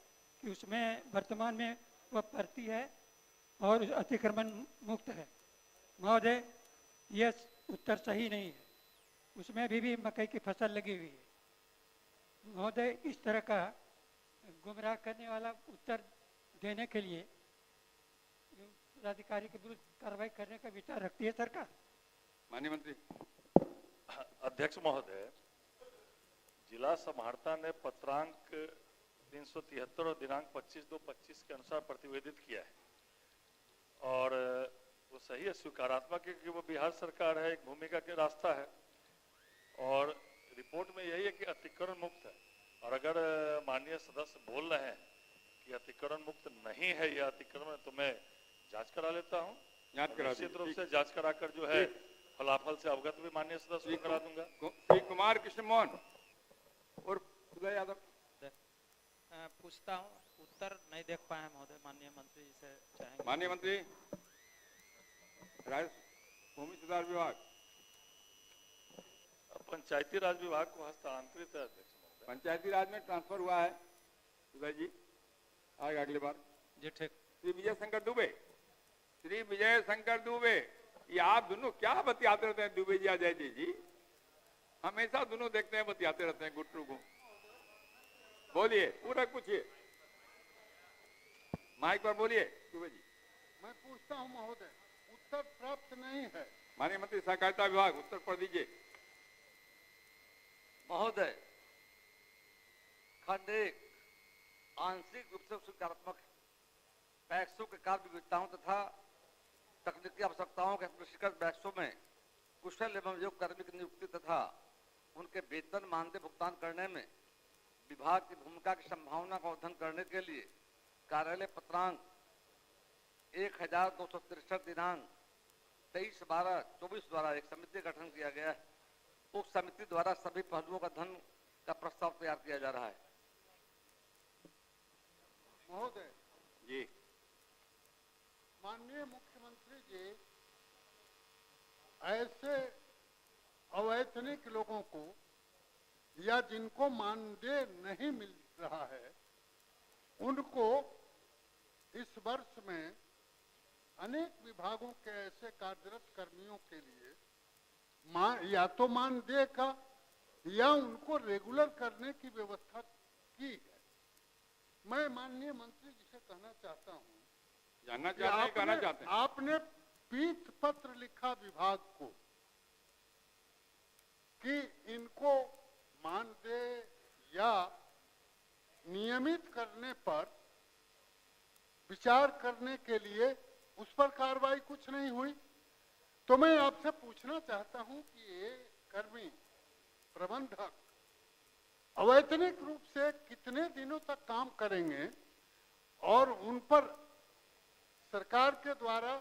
कि उसमें वर्तमान में वह प्रति है और अतिक्रमण मुक्त है। महोदय, यह उत्तर सही नहीं है, उसमें भी मकई की फसल लगी हुई है। महोदय, इस तरह का गुमराह करने वाला उत्तर देने के लिए जिलाधिकारी के विरुद्ध कार्रवाई करने का विचार रखती है सरकार? माननीय मंत्री। अध्यक्ष महोदय, जिला समाहर्ता ने पत्रांक 373 और दिनांक 25/2/25 के अनुसार प्रतिवेदित किया है और वो सही है, स्वीकारात्मक है कि वो बिहार सरकार है, एक भूमिका के रास्ता है और रिपोर्ट में यही है कि अतिक्रमण मुक्त है। और अगर माननीय सदस्य बोल रहे हैं कि अतिक्रमण मुक्त नहीं है या अतिक्रमण, तो मैं जांच करा लेता हूँ। जांच करा निश्चित रूप से जांच कराकर जो है फलाफल से अवगत भी माननीय सदस्य को करा दूंगा। श्री कुमार कृष्ण मोहन और उदय यादव। मैं पूछता हूँ, उत्तर नहीं देख पाए महोदय, माननीय मंत्री जी से चाहेंगे। माननीय मंत्री भूमि सुधार विभाग, पंचायती राज विभाग को हस्तांतरित है अध्यक्ष महोदय। पंचायती राज में ट्रांसफर हुआ है उदय जी, आएगा अगली बार जी ठीक। श्री विजय शंकर दुबे, श्री विजय शंकर दुबे, ये आप दोनों क्या बतियाते रहते हैं? दुबे जी अजय जी हमेशा दोनों देखते हैं बतियाते रहते हैं गुट्टू को। बोलिए, पूरा पूछिए, माइक पर बोलिए दुबे जी। मैं पूछता हूं महोदय, उत्तर प्राप्त नहीं है। माननीय मंत्री सहकारिता विभाग, उत्तर पर दीजिए। महोदय, खंड 1 आंशिक रूप से सुविधात्मक पैक्सों के कार्य विविधताओं तथा तकनीकी आवश्यकताओं के दृष्टिगत पैक्सों में कुशल एवं योग्य कर्मी की नियुक्ति तथा उनके वेतन मानदेय भुगतान करने में विभाग की भूमिका की संभावना का अध्ययन करने के लिए कार्यालय पत्रांक 1263 दिनांक 23/12/24 द्वारा एक समिति का गठन किया गया है। उस समिति द्वारा सभी पहलुओं का अध्ययन का प्रस्ताव तैयार किया जा रहा है। महोदय जी, माननीय मुख्यमंत्री जी ऐसे अवैतनिक लोगों को या जिनको मानदेय नहीं मिल रहा है उनको इस वर्ष में अनेक विभागों के ऐसे कार्यरत कर्मियों के लिए या तो मानदेय का या उनको रेगुलर करने की व्यवस्था की है। मैं माननीय मंत्री जी से कहना चाहता हूं, जानना चाहते हैं, कहना चाहते हैं। आपने पीठ पत्र लिखा विभाग को कि इनको मानदेय या नियमित करने पर विचार करने के लिए उस पर कार्रवाई कुछ नहीं हुई। तो मैं आपसे पूछना चाहता हूं कि ये कर्मी प्रबंधक अवैतनिक रूप से कितने दिनों तक काम करेंगे और उन पर सरकार के द्वारा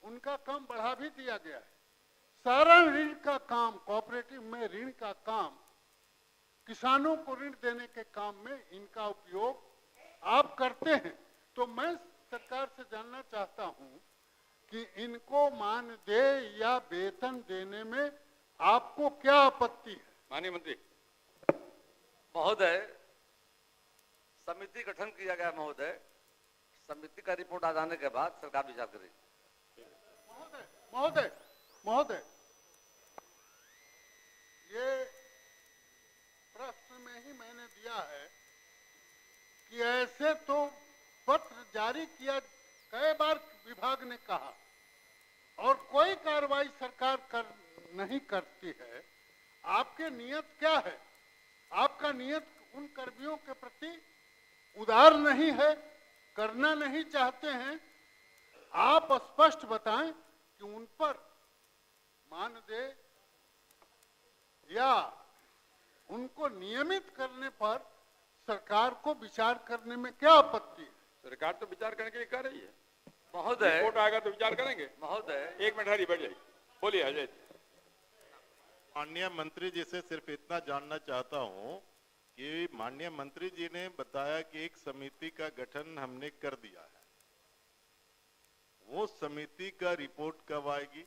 उनका काम बढ़ा भी दिया गया है। सारा ऋण का काम, कोऑपरेटिव में ऋण का काम, किसानों को ऋण देने के काम में इनका उपयोग आप करते हैं। तो मैं सरकार से जानना चाहता हूं कि इनको मानदेय या वेतन देने में आपको क्या आपत्ति है? माननीय मंत्री महोदय, समिति गठन किया गया महोदय, समिति का रिपोर्ट आ जाने के बाद सरकार विचार करेगी। महोदय महोदय महोदय, ये प्रश्न में ही मैंने दिया है कि ऐसे तो पत्र जारी किया कई बार विभाग ने कहा और कोई कार्रवाई सरकार नहीं करती है। आपके नियत क्या है? आपका नियत उन कर्मियों के प्रति उदार नहीं है, करना नहीं चाहते हैं? आप स्पष्ट बताएं कि उन पर मानदेय या उनको नियमित करने पर सरकार को विचार करने में क्या आपत्ति है? सरकार तो विचार करने के लिए कर रही है महोदय। रिपोर्ट आएगा तो विचार करेंगे महोदय, एक मिनट हरी बैठ जाइए, बोलिए अजय। माननीय मंत्री जी से सिर्फ इतना जानना चाहता हूं कि माननीय मंत्री जी ने बताया कि एक समिति का गठन हमने कर दिया है। वो समिति का रिपोर्ट कब आएगी?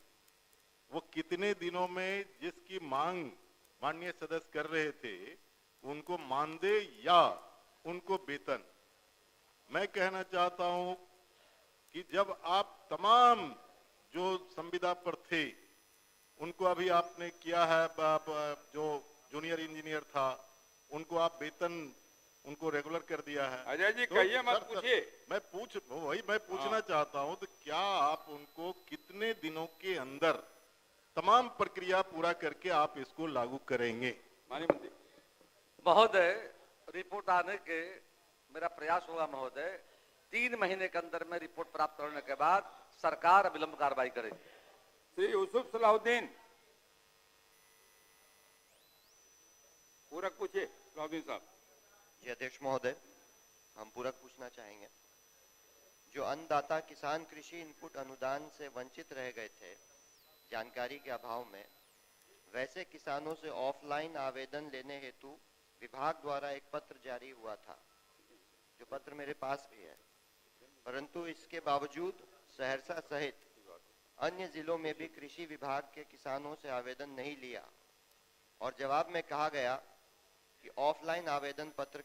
वो कितने दिनों में जिसकी मांग माननीय सदस्य कर रहे थे उनको मानदेय या उनको वेतन? मैं कहना चाहता हूं कि जब आप तमाम जो संविदा पर थे उनको अभी आपने किया है, जो जूनियर इंजीनियर था उनको आप वेतन उनको रेगुलर कर दिया है। अजय जी तो कहिए, मत पूछिए। मैं पूछना चाहता हूं तो क्या आप उनको कितने दिनों के अंदर तमाम प्रक्रिया पूरा करके आप इसको लागू करेंगे? माननीय मंत्री महोदय, रिपोर्ट आने के मेरा प्रयास होगा महोदय। 3 महीने के अंदर में रिपोर्ट प्राप्त करने के बाद सरकार अविलंब कार्रवाई करेगी। श्री यूसुफ सलाहुद्दीन, पूरक पूछिए। सलाहुद्दीन साहब। जी अध्यक्ष महोदय, हम पूरक पूछना चाहेंगे। जो अन्नदाता किसान कृषि इनपुट अनुदान से वंचित रह गए थे जानकारी के अभाव में, वैसे किसानों से ऑफलाइन आवेदन लेने हेतु विभाग द्वारा एक पत्र जारी हुआ था। पत्र मेरे पास भी है, परंतु इसके बावजूद सहरसा सहित अन्य जिलों में भी कृषि विभाग के किसानों से आवेदन नहीं लिया और जवाब में कहा गया कि ऑफलाइन आवेदन पत्र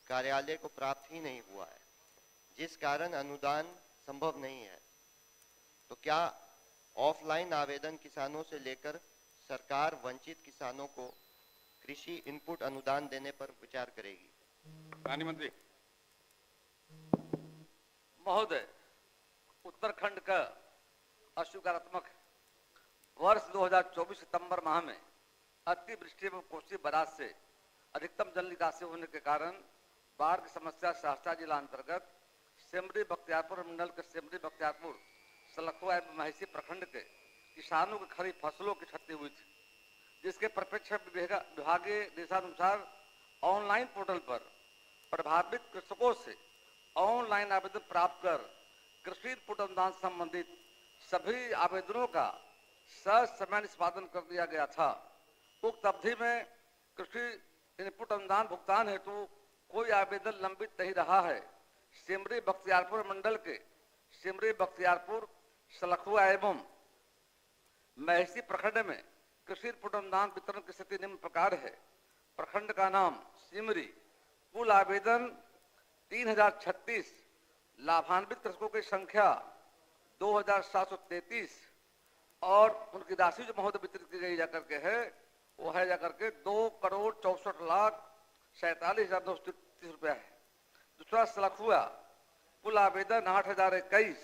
कार्यालय को प्राप्त ही नहीं हुआ है, जिस कारण अनुदान संभव नहीं है। तो क्या ऑफलाइन आवेदन किसानों से लेकर सरकार वंचित किसानों को कृषि इनपुट अनुदान देने पर विचार करेगी? माननीय मंत्री महोदय, उत्तराखंड का अस्वीकारात्मक वर्ष 2024 सितंबर माह में अतिवृष्टि एवं कोसी बराज से अधिकतम जल निकासी होने के कारण बाढ़ की समस्या सहरसा जिला अंतर्गत सिमरी बख्तियारपुर मंडल के सिमरी बख्तियारपुर सलखुआ एवं महिषी प्रखंड के किसानों की खरीफ फसलों की क्षति हुई थी, जिसके प्रत्यक्ष विभागीय दिशानुसार ऑनलाइन पोर्टल पर प्रभावित कृषकों से ऑनलाइन आवेदन प्राप्त कर कृषि इनपुट अनुदान संबंधित सभी आवेदनों का ससमय निष्पादन कर दिया गया था। उक्त अवधि में कृषि इनपुट अनुदान भुगतान हेतु कोई आवेदन लंबित नहीं रहा है। सिमरी बख्तियारपुर मंडल के सिमरी बख्तियारपुर सलखुआ एवं महिषी प्रखंड में कृषि इनपुट अनुदान वितरण की स्थिति निम्न प्रकार है। प्रखंड का नाम सिमरी, कुल आवेदन 3036, लाभान्वित कृषकों की संख्या 2733 और उनकी राशि जो महोदय वितरित की गई जाकर के है वो है जाकर के 2,64,47,930 रुपया है। दूसरा सलखुआ, कुल आवेदन 8,021,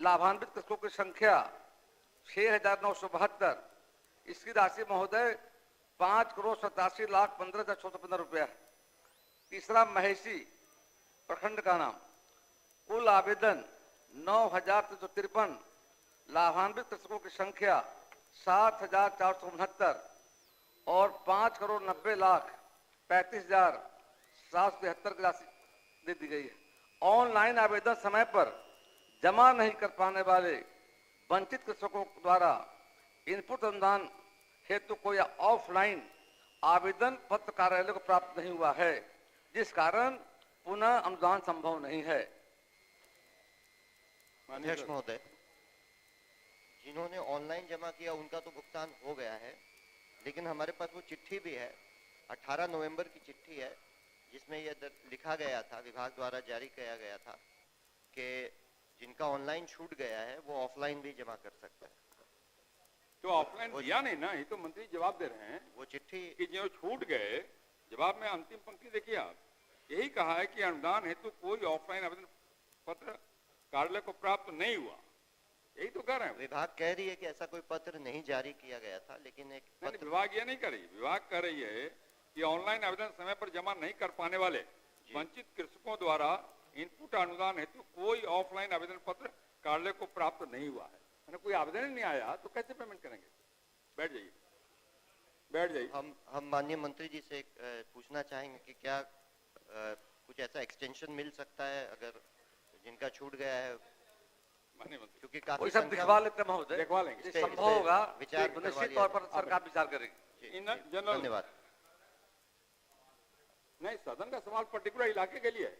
लाभान्वित कृषकों की संख्या 6,972, इसकी राशि महोदय 5,87,15,615 रुपया है। तीसरा महिषी प्रखंड का नाम, कुल आवेदन 9,353, लाभान्वित कृषकों की संख्या 7,469 और 5,90,35,773 की राशि दे दी गई है। ऑनलाइन आवेदन समय पर जमा नहीं कर पाने वाले वंचित कृषकों द्वारा इनपुट अनुदान हेतु कोई ऑफलाइन आवेदन पत्र कार्यालय को प्राप्त नहीं हुआ है, जिस कारण पुनः अनुदान संभव नहीं है। अध्यक्ष महोदय, जिन्होंने ऑनलाइन जमा किया उनका तो भुगतान हो गया है, लेकिन हमारे पास वो चिट्ठी भी है, 18 नवंबर की चिट्ठी है, जिसमें यह लिखा गया था, विभाग द्वारा जारी किया गया था कि जिनका ऑनलाइन छूट गया है वो ऑफलाइन भी जमा कर सकता है। तो ऑफलाइन दिया नहीं ना, ये तो मंत्री जवाब दे रहे हैं। वो चिट्ठी कि जो छूट गए, जवाब में अंतिम पंक्ति देखिए आप, यही कहा है कि अनुदान हेतु कोई ऑफलाइन आवेदन पत्र कार्यालय को प्राप्त नहीं हुआ, यही तो कह रहे हैं। विभाग कह रही है कि ऐसा कोई पत्र नहीं जारी किया गया था, लेकिन एक नहीं, विभाग ये नहीं कर रही, विभाग कह रही है कि ऑनलाइन आवेदन समय पर जमा नहीं कर पाने वाले वंचित कृषकों द्वारा इनपुट अनुदान हेतु कोई ऑफलाइन आवेदन पत्र कार्यालय को प्राप्त नहीं हुआ है। मैंने कोई आवेदन ही नहीं आया तो कैसे पेमेंट करेंगे? बैठ जाइए, बैठ जाइए। हम माननीय मंत्री जी से पूछना चाहेंगे कि क्या कुछ ऐसा एक्सटेंशन मिल सकता है अगर जिनका छूट गया है, क्योंकि काफी सब दिखवा लेते हैं महोदय, दिखवा लेंगे, संभव होगा विचार निश्चित तौर पर सरकार विचार करेगी। धन्यवाद। नहीं, सदन का सवाल पर्टिकुलर इलाके के लिए है,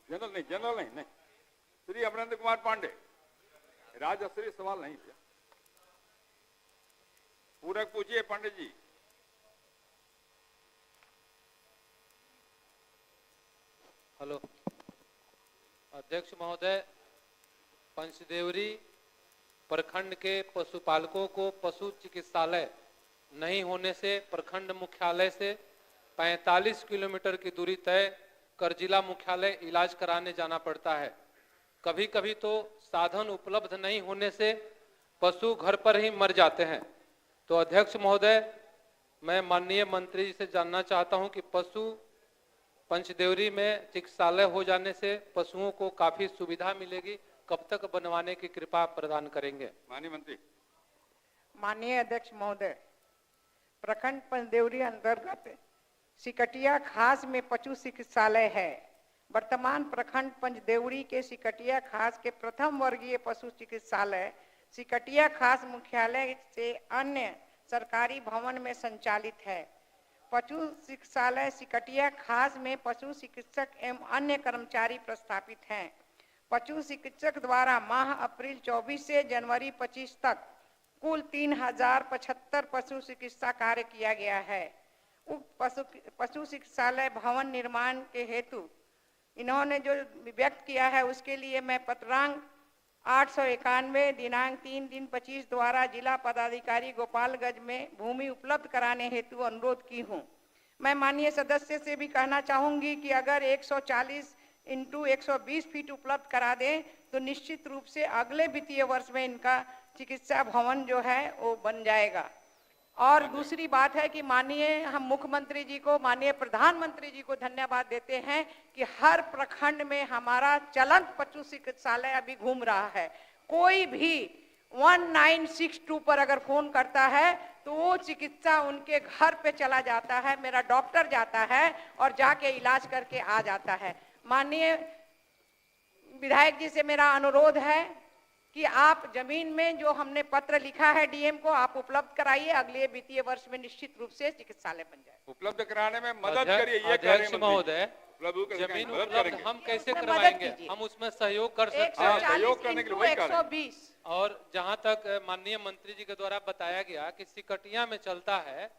जनरल नहीं, जनरल नहीं। श्री अमरेंद्र कुमार पांडे, राजस्त्रीय सवाल नहीं किया, पूरक पूछिए पांडे जी। हेलो अध्यक्ष महोदय, पंचदेवरी प्रखंड के पशुपालकों को पशु चिकित्सालय नहीं होने से प्रखंड मुख्यालय से 45 किलोमीटर की दूरी तय कर जिला मुख्यालय इलाज कराने जाना पड़ता है। कभी कभी तो साधन उपलब्ध नहीं होने से पशु घर पर ही मर जाते हैं। तो अध्यक्ष महोदय, मैं माननीय मंत्री जी से जानना चाहता हूं कि पशु पंचदेवरी में चिकित्सालय हो जाने से पशुओं को काफी सुविधा मिलेगी, कब तक बनवाने की कृपा प्रदान करेंगे? माननीय मंत्री। माननीय अध्यक्ष महोदय, प्रखंड पंचदेवरी अंतर्गत सिकटिया खास में पशु चिकित्सालय है। वर्तमान प्रखंड पंचदेवरी के सिकटिया खास के प्रथम वर्गीय पशु चिकित्सालय सिकटिया खास मुख्यालय से अन्य सरकारी भवन में संचालित है। पशु चिकित्सालय सिकटिया खास में पशु चिकित्सक एवं अन्य कर्मचारी प्रस्थापित हैं। पशु चिकित्सक द्वारा माह अप्रैल 24 से जनवरी 25 तक कुल 3075 पशु चिकित्सा कार्य किया गया है। उक्त पशु चिकित्सालय भवन निर्माण के हेतु इन्होंने जो व्यक्त किया है उसके लिए मैं पत्रांक 891 दिनांक 3/3/25 द्वारा जिला पदाधिकारी गोपालगंज में भूमि उपलब्ध कराने हेतु अनुरोध की हूँ। मैं माननीय सदस्य से भी कहना चाहूंगी कि अगर 140 × 120 फीट उपलब्ध करा दें तो निश्चित रूप से अगले वित्तीय वर्ष में इनका चिकित्सा भवन जो है वो बन जाएगा। और दूसरी बात है कि माननीय हम मुख्यमंत्री जी को, माननीय प्रधानमंत्री जी को धन्यवाद देते हैं कि हर प्रखंड में हमारा चलंत पशु चिकित्सालय अभी घूम रहा है। कोई भी 1962 पर अगर फोन करता है तो वो चिकित्सा उनके घर पे चला जाता है, मेरा डॉक्टर जाता है और जाके इलाज करके आ जाता है। माननीय विधायक जी से मेरा अनुरोध है कि आप जमीन में जो हमने पत्र लिखा है डीएम को आप उपलब्ध कराइए, अगले वित्तीय वर्ष में निश्चित रूप से चिकित्सालय बन जाए। उपलब्ध कराने में मदद करिए। ये अध्यक्ष महोदय, जमीन उपलब्ध हम कैसे करवाएंगे? हम उसमें सहयोग कर सकते हैं। सहयोग करने के लिए 120। और जहां तक माननीय मंत्री जी के द्वारा बताया गया कि सिकटिया में चलता है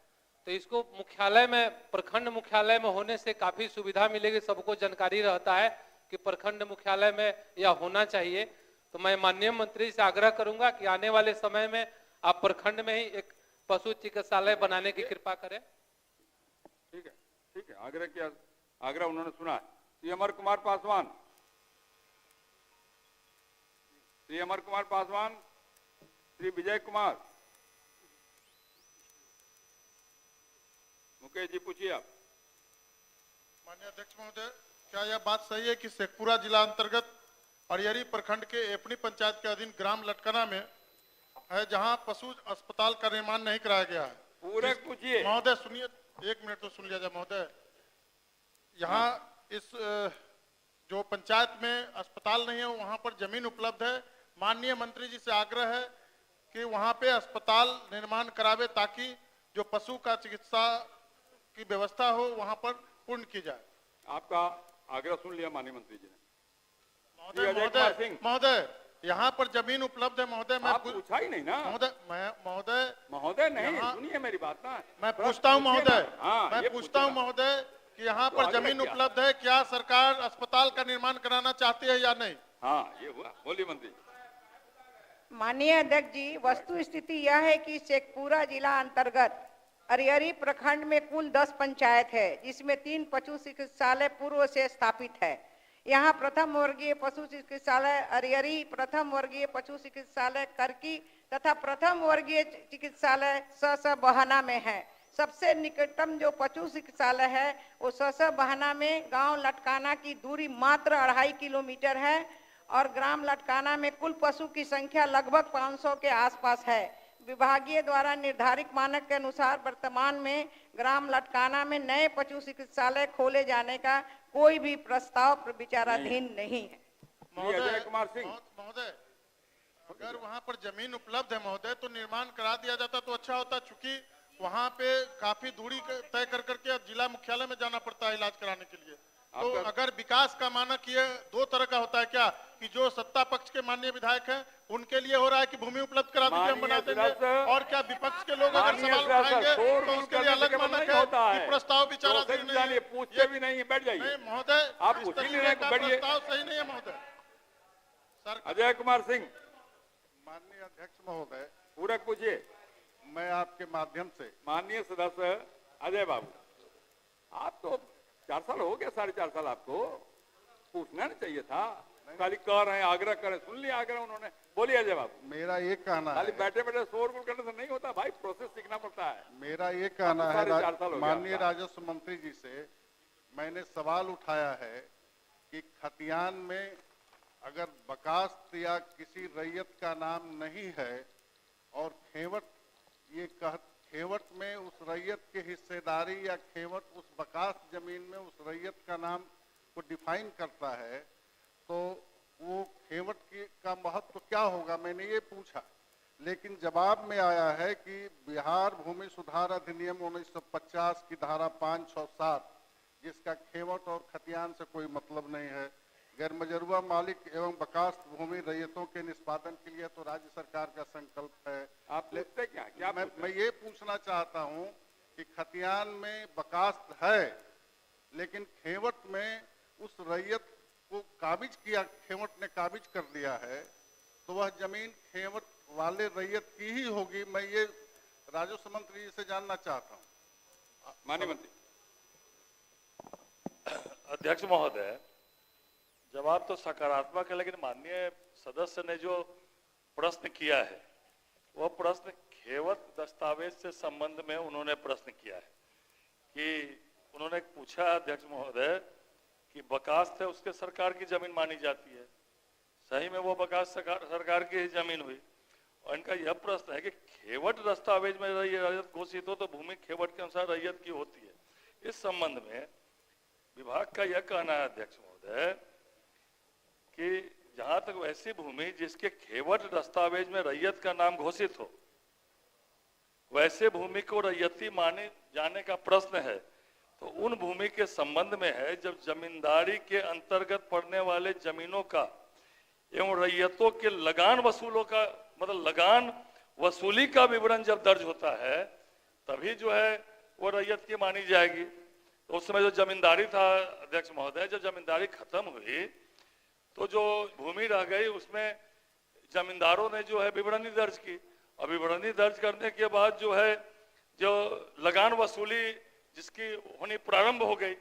तो इसको मुख्यालय में, प्रखंड मुख्यालय में होने से काफी सुविधा मिलेगी। सबको जानकारी रहता है कि प्रखंड मुख्यालय में यह होना चाहिए। तो मैं माननीय मंत्री से आग्रह करूंगा कि आने वाले समय में आप प्रखंड में ही एक पशु चिकित्सालय बनाने की कृपा करें। ठीक है, ठीक है, आग्रह किया, आग्रह उन्होंने सुना है। श्री अमर कुमार पासवान, श्री अमर कुमार पासवान, श्री विजय कुमार, मुकेश जी पूछिए आप। माननीय अध्यक्ष महोदय, क्या यह बात सही है कि शेखपुरा जिला अंतर्गत अरियरी प्रखंड के एपनी पंचायत के अधीन ग्राम लटकना में है जहां पशु अस्पताल का निर्माण नहीं कराया गया है? पूरे पूछिए महोदय, सुनिए, 1 मिनट तो सुन लिया जाए महोदय। यहाँ इस जो पंचायत में अस्पताल नहीं है वहां पर जमीन उपलब्ध है। माननीय मंत्री जी से आग्रह है कि वहां पे अस्पताल निर्माण करावे ताकि जो पशु का चिकित्सा की व्यवस्था हो वहां पर पूर्ण की जाए। आपका आग्रह सुन लिया माननीय मंत्री जी ने। महोदय, यहाँ पर जमीन उपलब्ध है महोदय। मैं पूछा ही नहीं ना महोदय नहीं, सुनिए मेरी बात ना। मैं पूछता हूँ महोदय, मैं पूछता हूँ महोदय कि यहाँ पर जमीन उपलब्ध है, क्या सरकार अस्पताल का निर्माण कराना चाहती है या नहीं? हाँ, ये हुआ। बोलिए मंत्री। माननीय अध्यक्ष जी, वस्तु स्थिति यह है कि शेखपुरा जिला अंतर्गत अरियरी प्रखंड में कुल 10 पंचायत है जिसमें 3 पशु चिकित्सालय पूर्व से स्थापित है। यहाँ प्रथम वर्गीय पशु चिकित्सालय अरियरी, प्रथम वर्गीय पशु चिकित्सालय करकी तथा प्रथम वर्गीय चिकित्सालय स बहाना में है। सबसे निकटतम जो पशु चिकित्सालय है वो स बहाना में गांव लटकाना की दूरी मात्र 2.5 किलोमीटर है और ग्राम लटकाना में कुल पशु की संख्या लगभग 500 के आसपास है। विभागीय द्वारा निर्धारित मानक के अनुसार वर्तमान में ग्राम लटकाना में नए पशु चिकित्सालय खोले जाने का कोई भी प्रस्ताव विचाराधीन नहीं है। महोदय, अगर वहां पर जमीन उपलब्ध है महोदय तो निर्माण करा दिया जाता तो अच्छा होता, चूंकि वहां पे काफी दूरी तय कर करके जिला मुख्यालय में जाना पड़ता है इलाज कराने के लिए। तो अगर विकास का मानक ये 2 तरह का होता है क्या कि जो सत्ता पक्ष के माननीय विधायक हैं उनके लिए हो रहा है कि भूमि उपलब्ध करा दीजिए हम बना देंगे, और क्या विपक्ष के लोग अगर सवाल उठाएंगे तो उसके लिए अलग मानक है कि प्रस्ताव विचाराधीन नहीं है? पूछते भी नहीं, बैठ जाइए। नहीं महोदय, आप पूछ ही नहीं रहे, बैठिए। प्रस्ताव सही नहीं है महोदय। अजय कुमार सिंह। माननीय अध्यक्ष महोदय, पूरक पूछिए। मैं आपके माध्यम से माननीय सदस्य अजय बाबू, आप तो 4 साल हो गया, 4.5 साल, आपको पूछना नहीं चाहिए था। खाली कह रहे हैं, आग्रह करें, सुन लिया आग्रह उन्होंने। बोलिए अजय बाबू। मेरा ये कहना है, खाली बैठे बैठे शोरगुल करने से नहीं होता भाई, प्रोसेस सीखना पड़ता है। मेरा ये कहना है, माननीय राजस्व मंत्री जी से मैंने सवाल उठाया है कि खतियान में अगर बकास्त या किसी रैयत का नाम नहीं है और खेवट में उस रैयत की हिस्सेदारी या खेवट उस बकास्त जमीन में उस रैयत का नाम को डिफाइन करता है तो वो खेवट का महत्व क्या होगा, मैंने ये पूछा। लेकिन जवाब में आया है कि बिहार भूमि सुधार अधिनियम 1950 की धारा 5, 6, 7 जिसका खेवट और खतियान से कोई मतलब नहीं है, गैर मजरूआ मालिक एवं बकास्त भूमि रैयतों के निष्पादन के लिए तो राज्य सरकार का संकल्प है। आप पूछते क्या मैं ये पूछना चाहता हूँ कि खतियान में बकास्त है, लेकिन खेवट में उस रैयत को काबिज किया, खेवट ने काबिज कर दिया है, तो वह जमीन खेवट वाले रैयत की ही होगी। मैं ये राजस्व मंत्री जी से जानना चाहता हूँ। माननीय मंत्री। अध्यक्ष महोदय, जवाब तो सकारात्मक है, लेकिन माननीय सदस्य ने जो प्रश्न किया है वह प्रश्न खेवट दस्तावेज से संबंध में उन्होंने प्रश्न किया है कि उन्होंने पूछा अध्यक्ष महोदय कि बकास्त है उसके सरकार की जमीन मानी जाती है, सही में वो बकास्त सरकार की ही जमीन हुई। और इनका यह प्रश्न है कि खेवट दस्तावेज में रैयत घोषित हो तो भूमि खेवट के अनुसार रैयत की होती है। इस संबंध में विभाग का यह कहना है अध्यक्ष महोदय कि जहां तक वैसी भूमि जिसके खेवट दस्तावेज में रैयत का नाम घोषित हो, वैसे भूमि को रैयती माने जाने का प्रश्न है, तो उन भूमि के संबंध में है जब जमींदारी के अंतर्गत पड़ने वाले जमीनों का एवं रैयतों के लगान वसूलों का, मतलब लगान वसूली का विवरण जब दर्ज होता है तभी जो है वो रैयत की मानी जाएगी। तो उस समय जो जमींदारी था अध्यक्ष महोदय, जब जमींदारी खत्म हुई तो जो भूमि रह गई उसमें जमींदारों ने जो है विवरणी दर्ज की, और विवरणी दर्ज करने के बाद जो है जो लगान वसूली जिसकी होनी प्रारंभ हो गई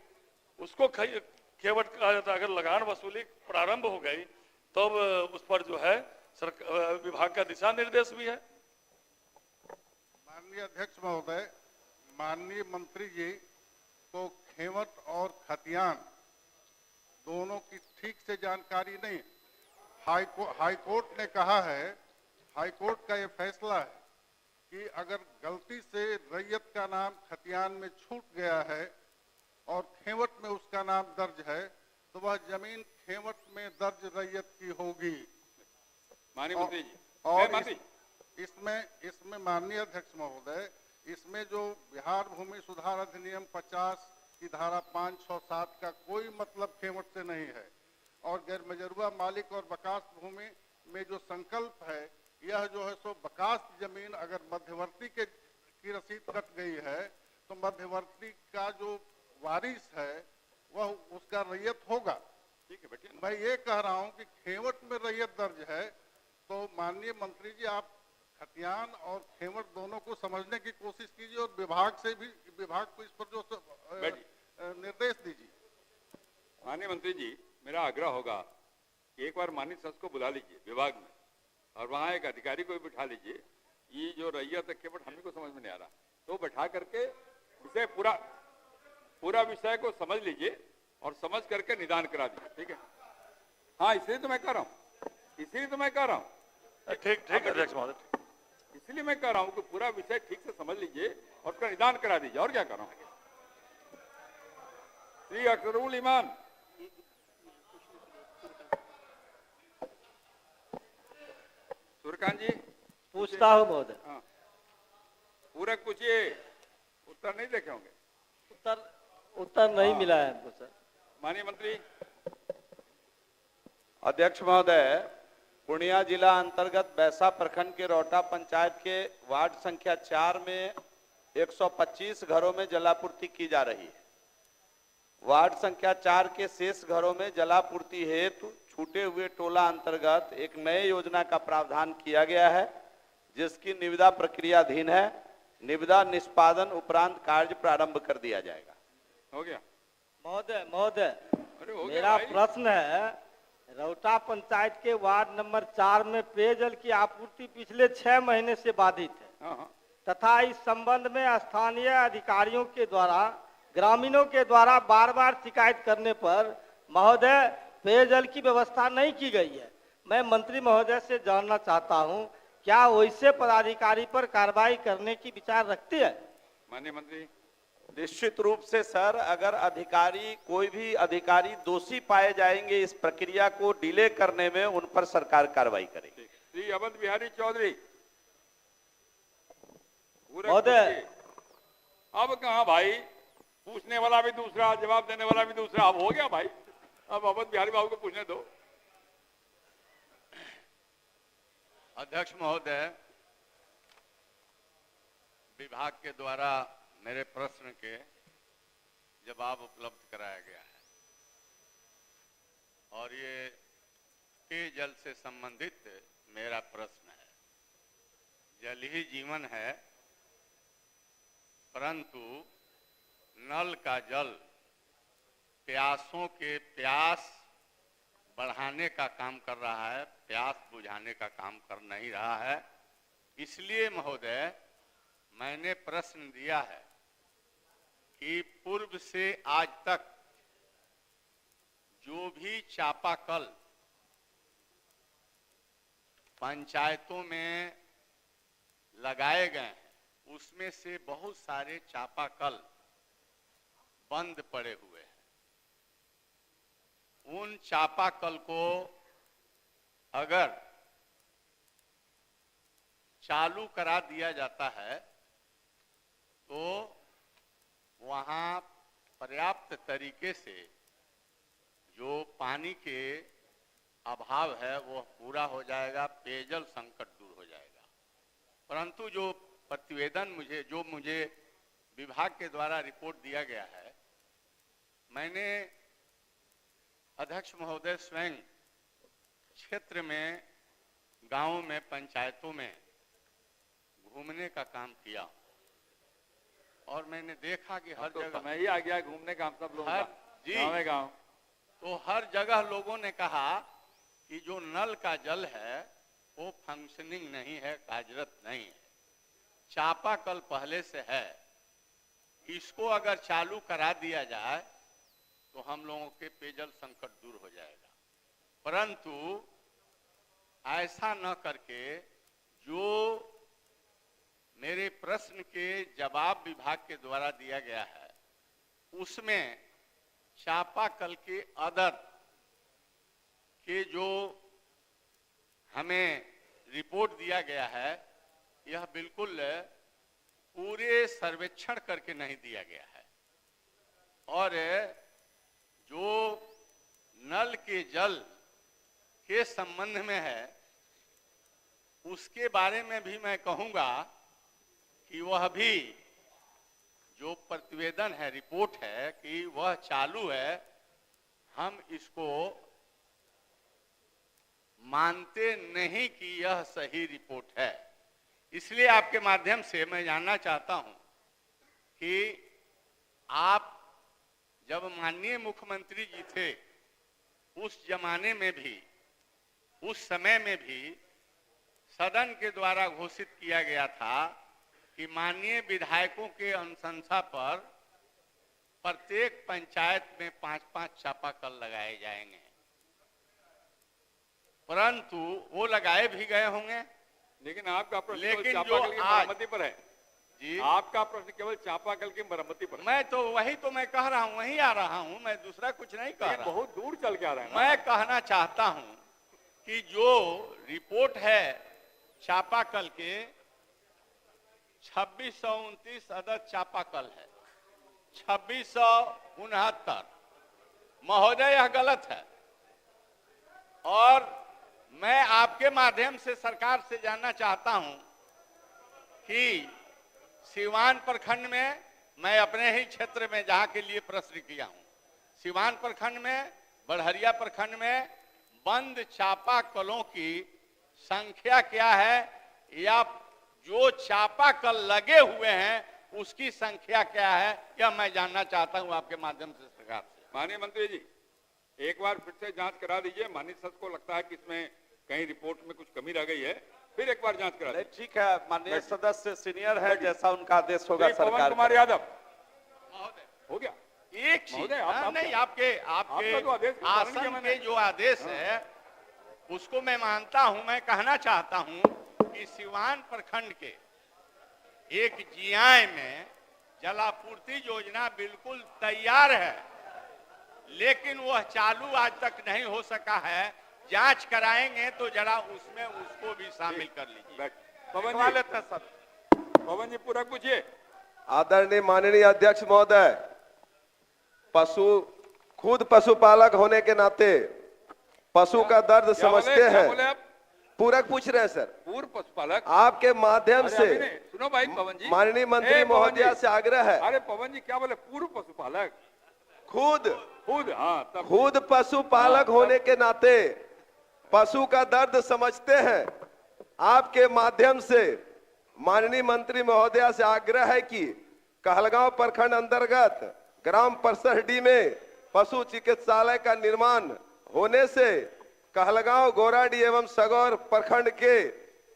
उसको खेवट कहा जाता है। अगर लगान वसूली प्रारंभ हो गई तब उस पर जो है विभाग का दिशा निर्देश भी है। माननीय अध्यक्ष महोदय, माननीय मंत्री जी को खेवट और खतियान दोनों की ठीक से जानकारी नहीं। हाईकोर्ट ने कहा है, हाईकोर्ट का ये फैसला है कि अगर गलती से रैयत का नाम खतियान में छूट गया है और खेवट में उसका नाम दर्ज है तो वह जमीन खेवट में दर्ज रैयत की होगी। माननीय मंत्री जी, और इसमें माननीय अध्यक्ष महोदय, इसमें जो बिहार भूमि सुधार अधिनियम 50 की धारा 5, 6, 7 का कोई मतलब खेवट से नहीं है। और गैर मजरूआ मालिक और बकास्त भूमि में जो संकल्प है, यह जो है सो बकास्त जमीन अगर मध्यवर्ती की रसीद कट गई है तो मध्यवर्ती का जो वारिस है वह उसका रैयत होगा। ठीक है बेटे, मैं ये कह रहा हूं कि खेवट में रैयत दर्ज है, तो माननीय मंत्री जी आप खतियान और खेवट दोनों को समझने की कोशिश कीजिए और विभाग को इस पर जो निर्देश दीजिए। माननीय मंत्री जी, मेरा आग्रह होगा कि एक बार माननीय सदस्य को बुला लीजिए विभाग में और वहाँ एक अधिकारी को भी बिठा लीजिए। ये जो रैयत है खेवट हमें को समझ में नहीं आ रहा, तो बैठा करके विषय पूरा विषय को समझ लीजिए और समझ करके निदान करा दीजिए। ठीक है? हाँ, इसलिए तो मैं कह रहा हूँ, ठीक अध्यक्ष महोदय, इसलिए मैं कह रहा हूँ कि पूरा विषय ठीक से समझ लीजिए और उसका निदान करा दीजिए। और क्या कर रहा हूँ? श्री अख्तरुल ईमान, सूर्यकांत जी पूछता हूँ महोदय। हाँ, पूरक पूछिए, उत्तर नहीं देखे होंगे। उत्तर नहीं मिला है हमको सर। माननीय मंत्री। अध्यक्ष महोदय, पूर्णिया जिला अंतर्गत बैसा प्रखंड के रोटा पंचायत के वार्ड संख्या 4 में 125 घरों में जलापूर्ति की जा रही है। वार्ड संख्या 4 के शेष घरों में जलापूर्ति हेतु छूटे हुए टोला अंतर्गत एक नए योजना का प्रावधान किया गया है, जिसकी निविदा प्रक्रियाधीन है। निविदा निष्पादन उपरांत कार्य प्रारंभ कर दिया जाएगा। हो गया महोदय, मेरा प्रश्न है, रौटा पंचायत के वार्ड नंबर 4 में पेयजल की आपूर्ति पिछले 6 महीने से बाधित है तथा इस संबंध में स्थानीय अधिकारियों के द्वारा ग्रामीणों के द्वारा बार-बार शिकायत करने पर महोदय पेयजल की व्यवस्था नहीं की गई है। मैं मंत्री महोदय से जानना चाहता हूं, क्या वैसे पदाधिकारी पर कार्रवाई करने की विचार रखते हैं? माननीय मंत्री। निश्चित रूप से सर, अगर कोई भी अधिकारी दोषी पाए जाएंगे इस प्रक्रिया को डिले करने में, उन पर सरकार कार्रवाई करेगी। श्री अवध बिहारी चौधरी। महोदय अब कहाँ भाई, पूछने वाला भी दूसरा, जवाब देने वाला भी दूसरा, अब हो गया भाई। अब अवध बिहारी बाबू को पूछने दो। अध्यक्ष महोदय, विभाग के द्वारा मेरे प्रश्न के जवाब उपलब्ध कराया गया है और ये पेयजल से संबंधित मेरा प्रश्न है। जल ही जीवन है, परंतु नल का जल प्यासों के प्यास बढ़ाने का काम कर रहा है, प्यास बुझाने का काम कर नहीं रहा है। इसलिए महोदय मैंने प्रश्न दिया है कि पूर्व से आज तक जो भी चापाकल पंचायतों में लगाए गए हैं, उसमें से बहुत सारे चापाकल बंद पड़े हुए हैं। उन चापाकल को अगर चालू करा दिया जाता है तो वहाँ पर्याप्त तरीके से जो पानी के अभाव है वो पूरा हो जाएगा, पेयजल संकट दूर हो जाएगा। परंतु जो प्रतिवेदन मुझे विभाग के द्वारा रिपोर्ट दिया गया है, मैंने अध्यक्ष महोदय स्वयं क्षेत्र में, गांवों में, पंचायतों में घूमने का काम किया और मैंने देखा कि हर जगह मैं ही आ गया घूमने का, हम सब लोग गाँव तो हर जगह लोगों ने कहा कि जो नल का जल है वो फंक्शनिंग नहीं है, कार्यरत नहीं है। चापाकल पहले से है, इसको अगर चालू करा दिया जाए तो हम लोगों के पेयजल संकट दूर हो जाएगा। परंतु ऐसा न करके जो मेरे प्रश्न के जवाब विभाग के द्वारा दिया गया है, उसमें चापाकल के अदर के जो हमें रिपोर्ट दिया गया है, यह बिल्कुल पूरे सर्वेक्षण करके नहीं दिया गया है। और जो नल के जल के संबंध में है, उसके बारे में भी मैं कहूंगा कि वह भी जो प्रतिवेदन है, रिपोर्ट है कि वह चालू है, हम इसको मानते नहीं कि यह सही रिपोर्ट है। इसलिए आपके माध्यम से मैं जानना चाहता हूं कि आप जब माननीय मुख्यमंत्री जी थे, उस जमाने में भी, उस समय में भी सदन के द्वारा घोषित किया गया था कि माननीय विधायकों के अनुशंसा पर प्रत्येक पंचायत में 5-5 चापाकल लगाए जाएंगे। परंतु वो लगाए भी गए होंगे, लेकिन आपका प्रश्न लेकिन चापाकल की आज मरम्मति पर है जी, आपका प्रश्न केवल चापाकल की मरम्मति पर। मैं तो वही तो मैं कह रहा हूँ, वही आ रहा हूँ, मैं दूसरा कुछ नहीं कह रहा। बहुत दूर चल के आ रहा है। मैं कहना चाहता हूँ कि जो रिपोर्ट है चापाकल के 2629 अदद चापाकल है, 2669 महोदय यह गलत है। और मैं आपके माध्यम से सरकार से जानना चाहता हूं कि सिवान प्रखंड में, मैं अपने ही क्षेत्र में जहां के लिए प्रश्न किया हूं, सिवान प्रखंड में, बड़हरिया प्रखंड में बंद चापाकलों की संख्या क्या है, या जो चापाकल लगे हुए हैं उसकी संख्या क्या है, यह मैं जानना चाहता हूं आपके माध्यम से सरकार से। माननीय मंत्री जी, एक बार फिर से जांच करा दीजिए। माननीय सदस्य को लगता है कि इसमें कहीं रिपोर्ट में कुछ कमी रह गई है, फिर एक बार जांच करा दीजिए। ठीक है, माननीय सदस्य सीनियर है, जैसा उनका आदेश होगा सरकार। पवन कुमार यादव हो गया। एक चीज नहीं, आपके आसन के जो आदेश है उसको मैं मानता हूं। मैं कहना चाहता हूं कि सिवान प्रखंड के एक जियाय में जलापूर्ति योजना बिल्कुल तैयार है, लेकिन वह चालू आज तक नहीं हो सका है। जांच कराएंगे तो जरा उसमें उसको भी शामिल कर लीजिए। पवन लेते हैं सर। पवन जी पूरा पूछिए। आदरणीय माननीय अध्यक्ष महोदय, खुद पशुपालक होने के नाते पशु का दर्द समझते हैं। पूरक पूछ रहे हैं सर। पूर्व पशुपालक आपके माध्यम से सुनो भाई पवन जी, माननीय मंत्री महोदया से आग्रह है। अरे पवन जी क्या बोले, पूर्व पशुपालक खुद हाँ तब खुद पशुपालक होने के नाते पशु का दर्द समझते हैं। आपके माध्यम से माननीय मंत्री महोदया से आग्रह है कि कहलगांव प्रखंड अंतर्गत ग्राम परसहडी में पशु चिकित्सालय का निर्माण होने से कहलगांव, गोराडी एवं सगौर प्रखंड के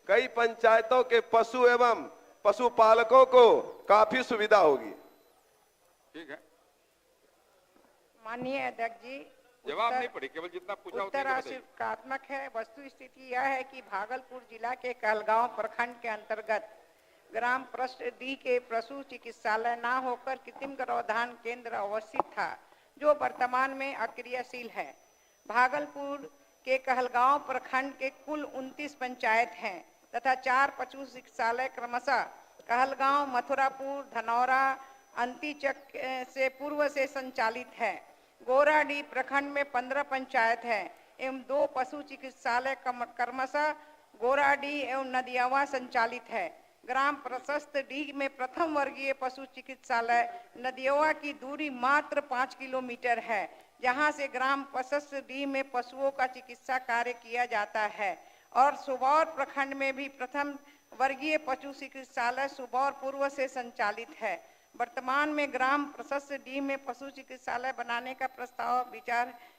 कई पंचायतों के पशु एवं पशुपालकों को काफी सुविधा होगी। ठीक है, माननीय अध्यक्ष जी, जवाब नहीं पड़ी, केवल जितना पूछा उत्तर आशुकात्मक है। वस्तु स्थिति यह है कि भागलपुर जिला के कहलगांव प्रखंड के अंतर्गत ग्राम परसडी के पशु चिकित्सालय न होकर कृत्रिम गर्भाधान केंद्र अवस्थित था, जो वर्तमान में अक्रियाशील है। भागलपुर के कहलगांव प्रखंड के कुल 29 पंचायत हैं तथा 4 पशु चिकित्सालय क्रमशः कहलगांव, मथुरापुर, धनौरा, अंतिचक से पूर्व से संचालित है। गोराडी प्रखंड में 15 पंचायत है एवं 2 पशु चिकित्सालय क्रमशः गोराडी एवं नदियावा संचालित है। ग्राम प्रशस्त डी में प्रथम वर्गीय पशु चिकित्सालय नदियावा की दूरी मात्र 5 किलोमीटर है, जहां से ग्राम प्रशस्त डी में पशुओं का चिकित्सा कार्य किया जाता है। और सुबौर प्रखंड में भी प्रथम वर्गीय पशु चिकित्सालय सुबौर पूर्व से संचालित है। वर्तमान में ग्राम प्रशस्त डी में पशु चिकित्सालय बनाने का प्रस्ताव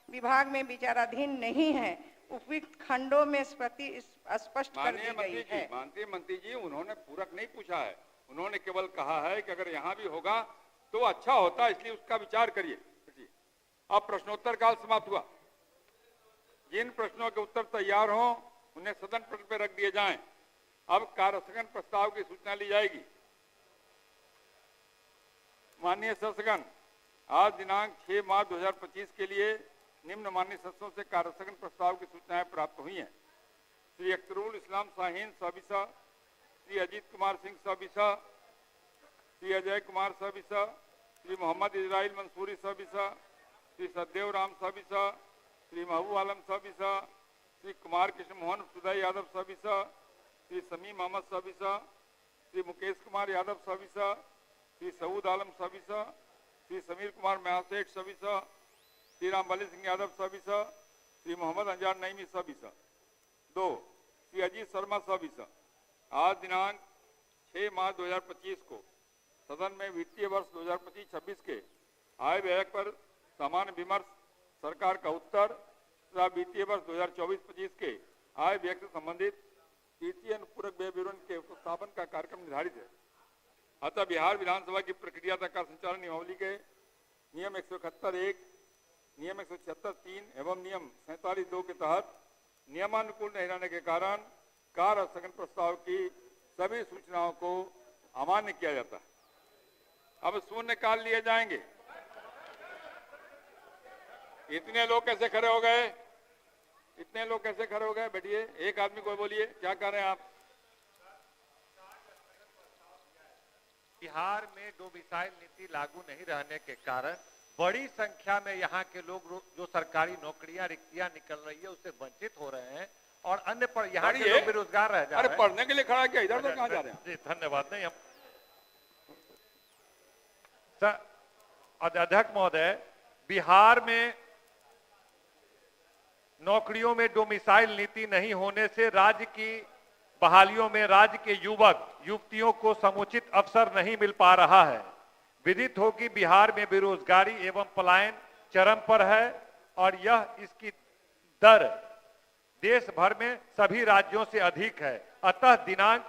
विभाग में विचाराधीन नहीं है। उपयुक्त खंडों में स्पष्ट कर दी गई है। माननीय मंत्री जी, उन्होंने पूरक नहीं पूछा है, उन्होंने केवल कहा है कि अगर यहाँ भी होगा तो अच्छा होता, इसलिए उसका विचार करिए। अब प्रश्नोत्तर काल समाप्त हुआ। जिन प्रश्नों के उत्तर तैयार हों उन्हें सदन पटल पर रख दिए जाएं। अब कार्यस्थगन प्रस्ताव की सूचना ली जाएगी। माननीय सदस्यगण, आज दिनांक 6 मार्च 2025 के लिए निम्न माननीय सदस्यों से कार्यस्थगन प्रस्ताव की सूचनाएं प्राप्त हुई हैं। श्री अख्तरुल इस्लाम शाहीन साबिसा, श्री अजीत कुमार सिंह साबिसा, श्री अजय कुमार साबिसा, श्री मोहम्मद इजराइल मंसूरी साबिसा, श्री सदेव राम साबिसा, श्री महबूब आलम साबिसा, श्री कुमार कृष्ण मोहन सुदय यादव साबिसा, श्री समीम अहमद साबिसा, श्री मुकेश कुमार यादव साबिसा, श्री सऊद आलम साबिसा, श्री समीर कुमार महासेठ साबिसा, श्री रामबली सिंह यादव साबिसा, श्री मोहम्मद अंजार नईमी साबिसा। 2, श्री अजीत शर्मा साबिसा। आज दिनांक 6 मार्च 2025 को सदन में वित्तीय वर्ष 2025-26 के आय व्यय पर सामान्य विमर्श, सरकार का उत्तर तथा वित्तीय वर्ष 2024-25 के आय व्यय से संबंधित तृतीय अनुपूरक व्यय विवरण के उपस्थापन का कार्यक्रम निर्धारित है। अतः बिहार विधानसभा की प्रक्रिया तथा संचालन नियमावली के नियम 171(1), नियम 176(3) एवं नियम 47(2) के तहत नियमानुकूल नहीं रहने के कारण कार्य स्थगन प्रस्ताव की सभी सूचनाओं को अमान्य किया जाता है। अब शून्यकाल लिए जाएंगे। इतने लोग कैसे खड़े हो गए? इतने लोग कैसे खड़े हो गए? बैठिए, एक आदमी को बोलिए, क्या कर रहे हैं आप? बिहार में डोमिसाइल नीति लागू नहीं रहने के कारण बड़ी संख्या में यहाँ के लोग जो सरकारी नौकरियां, रिक्तियां निकल रही है उससे वंचित हो रहे हैं और अन्य पर यहाँ के लोग बेरोजगार रह जा रहे हैं। अरे पढ़ने के लिए खड़ा किया, इधर तो कहाँ जा रहे हैं? जी धन्यवाद। नहीं हम सर अध्यक्ष महोदय, बिहार में नौकरियों में डोमिसाइल नीति नहीं होने से राज्य की बहालियों में राज्य के युवक युवतियों को समुचित अवसर नहीं मिल पा रहा है। विदित हो कि बिहार में बेरोजगारी एवं पलायन चरम पर है और यह इसकी दर देश भर में सभी राज्यों से अधिक है। अतः दिनांक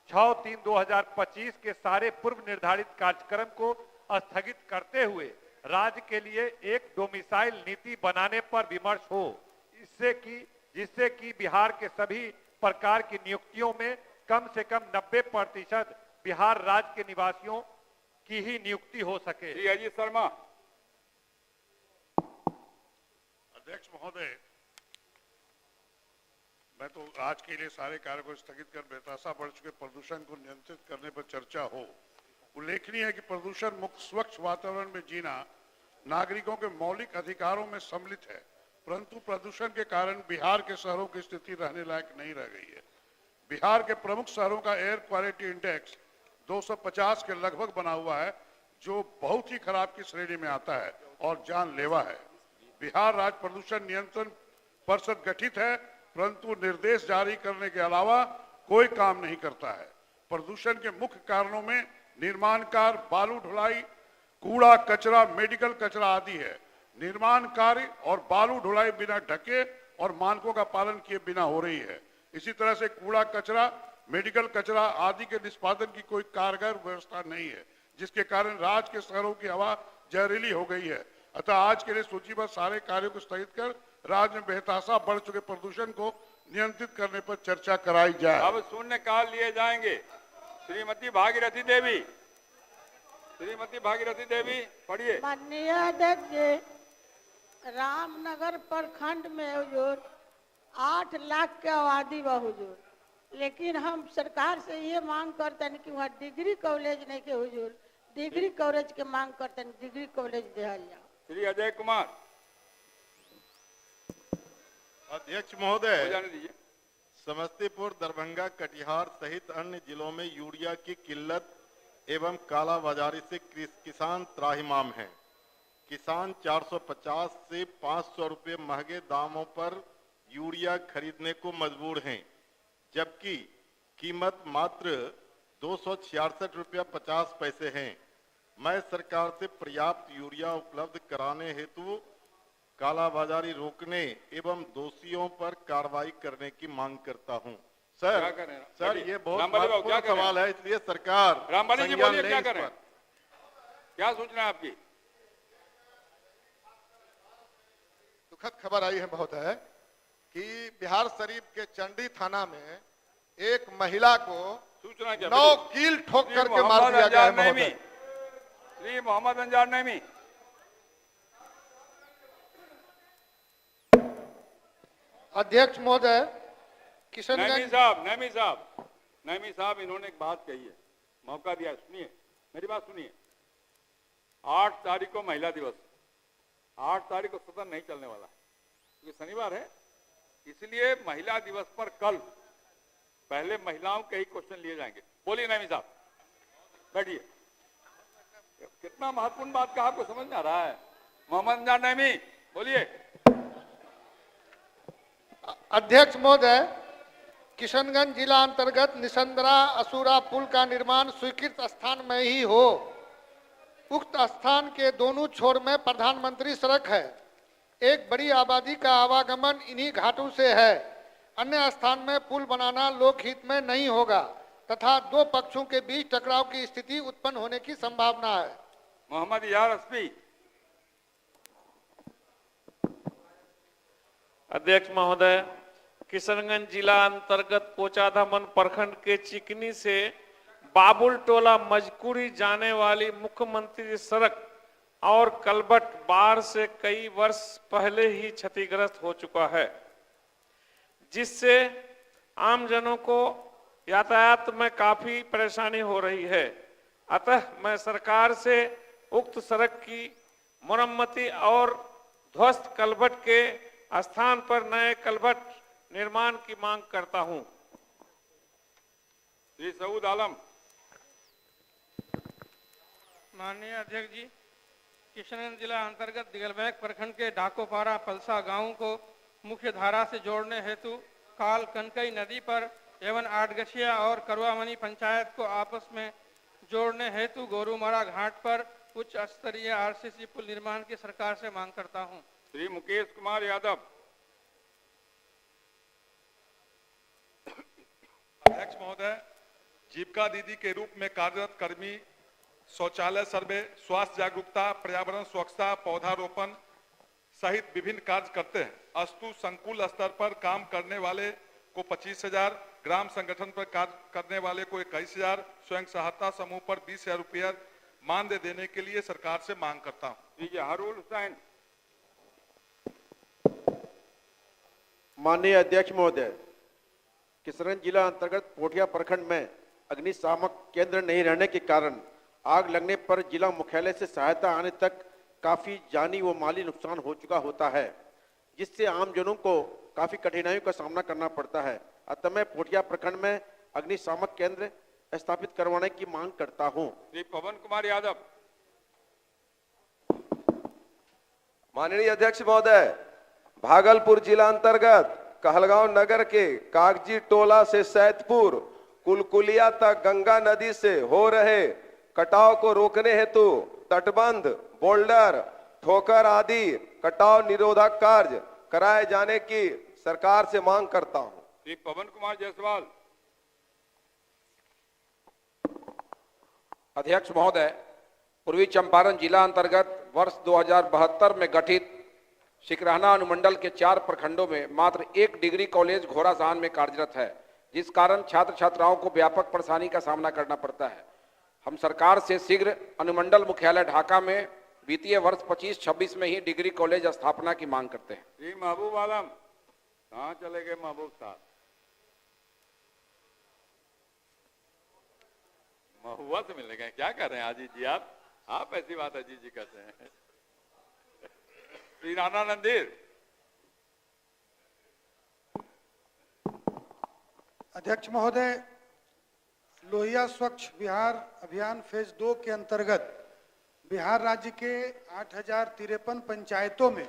6/3/2025 के सारे पूर्व निर्धारित कार्यक्रम को स्थगित करते हुए राज्य के लिए एक डोमिसाइल नीति बनाने पर विमर्श हो, जिससे कि बिहार के सभी प्रकार की नियुक्तियों में कम से कम 90% बिहार राज्य के निवासियों की ही नियुक्ति हो सके। श्री अजीत शर्मा। अध्यक्ष महोदय, मैं तो आज के लिए सारे कार्य को स्थगित कर बेतहाशा बढ़ चुके प्रदूषण को नियंत्रित करने पर चर्चा हो। उल्लेखनीय है कि प्रदूषण मुक्त स्वच्छ वातावरण में जीना नागरिकों के मौलिक अधिकारों में सम्मिलित है, परंतु प्रदूषण के कारण बिहार के शहरों की स्थिति रहने लायक नहीं रह गई है। बिहार के प्रमुख शहरों का एयर क्वालिटी इंडेक्स 250 के लगभग बना हुआ है, जो बहुत ही खराब की श्रेणी में आता है और जानलेवा है। बिहार राज्य प्रदूषण नियंत्रण परिषद गठित है, परंतु निर्देश जारी करने के अलावा कोई काम नहीं करता है। प्रदूषण के मुख्य कारणों में निर्माण कार्य, बालू ढुलाई, कूड़ा कचरा, मेडिकल कचरा आदि है। निर्माण कार्य और बालू ढुलाई बिना ढके और मानकों का पालन किए बिना हो रही है। इसी तरह से कूड़ा कचरा, मेडिकल कचरा आदि के निष्पादन की कोई कारगर व्यवस्था नहीं है, जिसके कारण राज्य के शहरों की हवा जहरीली हो गई है। अतः आज के लिए सूचीबद्ध सारे कार्यों को स्थगित कर राज्य में बेतहाशा बढ़ चुके प्रदूषण को नियंत्रित करने पर चर्चा कराई जाए। अब शून्यकाल लिए जाएंगे। श्रीमती भागीरथी देवी, श्रीमती भागीरथी देवी पढ़िए। माननीय अध्यक्ष जी, रामनगर प्रखंड में हुजूर 8 लाख के आबादी बा हुजूर, लेकिन हम सरकार से ये मांग करते हैं कि वहाँ डिग्री कॉलेज नहीं के हुजूर, डिग्री कॉलेज के मांग करते हैं, डिग्री कॉलेज दिया जाए। श्री अजय कुमार। अध्यक्ष महोदय, समस्तीपुर, दरभंगा, कटिहार सहित अन्य जिलों में यूरिया की किल्लत एवं कालाबाजारी से किसान त्राहिमाम हैं। किसान 450 से 500 रुपये महंगे दामों पर यूरिया खरीदने को मजबूर हैं, जबकि कीमत मात्र 266 रुपया 50 पैसे हैं। मैं सरकार से पर्याप्त यूरिया उपलब्ध कराने हेतु कालाबाजारी रोकने एवं दोषियों पर कार्रवाई करने की मांग करता हूं। सर, ये बहुत महत्वपूर्ण सवाल है, इसलिए सरकार रामबाली जी बोलिए, क्या करें, क्या सूचना है आपकी? दुखद खबर आई है महोदय कि बिहार शरीफ के चंडी थाना में एक महिला को सूचना 9 कील ठोक करके मार दिया गया है महोदय। श्री मोहम्मद अंजार नईमी। अध्यक्ष महोदय, नईमी साहब इन्होंने एक बात कही है, मौका दिया, सुनिए मेरी बात सुनिए। 8 तारीख को महिला दिवस, 8 तारीख को सदन नहीं चलने वाला है क्योंकि शनिवार है, इसलिए महिला दिवस पर कल पहले महिलाओं के ही क्वेश्चन लिए जाएंगे। बोलिए नईमी साहब, बैठिए। कितना महत्वपूर्ण बात का आपको समझ में आ रहा है? मोहम्मद अंजार नईमी बोलिए। अध्यक्ष महोदय, किशनगंज जिला अंतर्गत निसंदरा असुरा पुल का निर्माण स्वीकृत स्थान में ही हो। उक्त स्थान के दोनों छोर में प्रधानमंत्री सड़क है। एक बड़ी आबादी का आवागमन इन्हीं घाटों से है। अन्य स्थान में पुल बनाना लोकहित में नहीं होगा तथा दो पक्षों के बीच टकराव की स्थिति उत्पन्न होने की संभावना है। मोहम्मद यार एसपी। अध्यक्ष महोदय, किशनगंज जिला अंतर्गत कोचाधामन प्रखंड के चिकनी से बाबुल टोला मजकुरी जाने वाली मुख्यमंत्री सड़क और कलबट बाढ़ से कई वर्ष पहले ही क्षतिग्रस्त हो चुका है, जिससे आमजनों को यातायात में काफी परेशानी हो रही है। अतः मैं सरकार से उक्त सड़क की मरम्मति और ध्वस्त कलबट के स्थान पर नए कलबट निर्माण की मांग करता हूं। श्री सऊद आलम। माननीय अध्यक्ष जी, किशनगंज जिला अंतर्गत दिगलबैग प्रखंड के ढाकोपारा पलसा गांव को मुख्य धारा से जोड़ने हेतु काल कनकई नदी पर एवं आठगछिया और करवामनी पंचायत को आपस में जोड़ने हेतु गोरूमारा घाट पर उच्च स्तरीय आरसीसी पुल निर्माण की सरकार से मांग करता हूं। श्री मुकेश कुमार यादव। अध्यक्ष महोदय, जीविका दीदी के रूप में कार्यरत कर्मी शौचालय सर्वे, स्वास्थ्य जागरूकता, पर्यावरण स्वच्छता, पौधारोपण सहित विभिन्न कार्य करते हैं। अस्तु संकुल स्तर पर काम करने वाले को 25,000, ग्राम संगठन पर कार्य करने वाले को 21,000, स्वयं सहायता समूह पर 20,000 रुपया मानदेय देने के लिए सरकार से मांग करता हूँ। हारून हुसैन। माननीय अध्यक्ष महोदय, किशनगंज जिला अंतर्गत पोठिया प्रखंड में अग्निशामक केंद्र नहीं रहने के कारण आग लगने पर जिला मुख्यालय से सहायता आने तक काफी जानी व माली नुकसान हो चुका होता है, जिससे आमजनों को काफी कठिनाइयों का सामना करना पड़ता है। अतः मैं पोठिया प्रखंड में अग्निशामक केंद्र स्थापित करवाने की मांग करता हूं। श्री पवन कुमार यादव। माननीय अध्यक्ष महोदय, भागलपुर जिला अंतर्गत कहलगांव नगर के कागजी टोला से सैदपुर कुलकुलिया तक गंगा नदी से हो रहे कटाव को रोकने हेतु तटबंध, बोल्डर, ठोकर आदि कटाव निरोधक कार्य कराए जाने की सरकार से मांग करता हूं। श्री पवन कुमार जायसवाल। अध्यक्ष महोदय, पूर्वी चंपारण जिला अंतर्गत वर्ष 2072 में गठित शिकराना अनुमंडल के 4 प्रखंडों में मात्र 1 डिग्री कॉलेज घोड़ासान में कार्यरत है, जिस कारण छात्र छात्राओं को व्यापक परेशानी का सामना करना पड़ता है। हम सरकार से शीघ्र अनुमंडल मुख्यालय ढाका में वित्तीय वर्ष 25-26 में ही डिग्री कॉलेज स्थापना की मांग करते हैं। श्री महबूब आलम। कहाँ चले गए महबूब साहब? महुआ से मिलने गए, क्या कर रहे हैं अजीत जी? आप ऐसी बात अजीत जी कहते हैं। श्री राणा नंदीर। अध्यक्ष महोदय, लोहिया स्वच्छ बिहार अभियान फेज 2 के अंतर्गत बिहार राज्य के 8053 पंचायतों में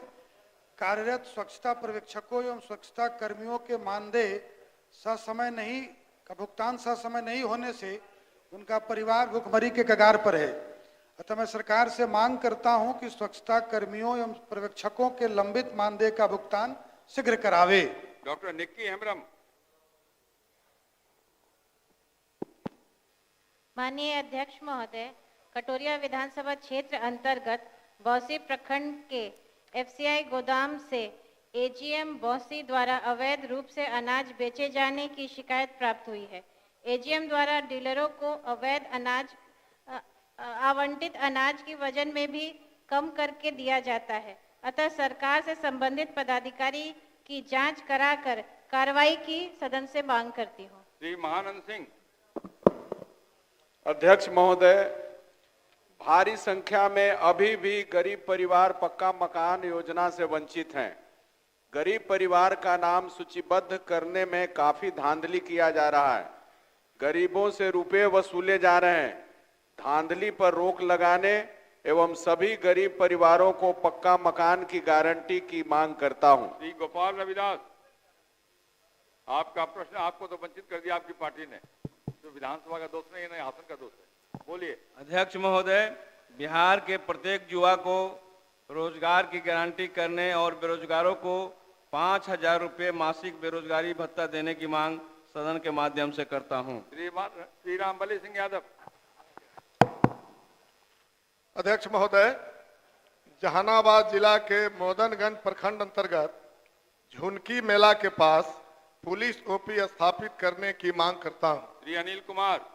कार्यरत स्वच्छता पर्यवेक्षकों एवं स्वच्छता कर्मियों के मानदेय भुगतान ससमय नहीं होने से उनका परिवार भुखमरी के कगार पर है। अतः मैं सरकार से मांग करता हूं कि स्वच्छता कर्मियों एवं पर्यवेक्षकों के लंबित मानदेय का भुगतान शीघ्र करावे। डॉक्टर निक्की हेम्ब्रम। माननीय अध्यक्ष महोदय, कटोरिया विधानसभा क्षेत्र अंतर्गत बौसी प्रखंड के एफसीआई गोदाम से एजीएम बौसी द्वारा अवैध रूप से अनाज बेचे जाने की शिकायत प्राप्त हुई है। एजीएम द्वारा डीलरों को अवैध अनाज आवंटित अनाज की वजन में भी कम करके दिया जाता है। अतः सरकार से संबंधित पदाधिकारी की जांच कराकर कार्रवाई की सदन से मांग करती हूँ। श्री महानंद सिंह। अध्यक्ष महोदय, भारी संख्या में अभी भी गरीब परिवार पक्का मकान योजना से वंचित हैं। गरीब परिवार का नाम सूचीबद्ध करने में काफी धांधली किया जा रहा है। गरीबों से रुपए वसूले जा रहे हैं। धांधली पर रोक लगाने एवं सभी गरीब परिवारों को पक्का मकान की गारंटी की मांग करता हूं। श्री गोपाल रविदास। आपका प्रश्न, आपको तो वंचित कर दिया आपकी पार्टी ने, तो विधानसभा का दोष नहीं है, आसन का दोष है। बोलिए। अध्यक्ष महोदय, बिहार के प्रत्येक युवा को रोजगार की गारंटी करने और बेरोजगारों को 5,000 रुपये मासिक बेरोजगारी भत्ता देने की मांग सदन के माध्यम से करता हूं। श्री रामबली सिंह यादव। अध्यक्ष महोदय, जहानाबाद जिला के मोदनगंज प्रखंड अंतर्गत झुनकी मेला के पास पुलिस ओपी स्थापित करने की मांग करता हूं। श्री अनिल कुमार।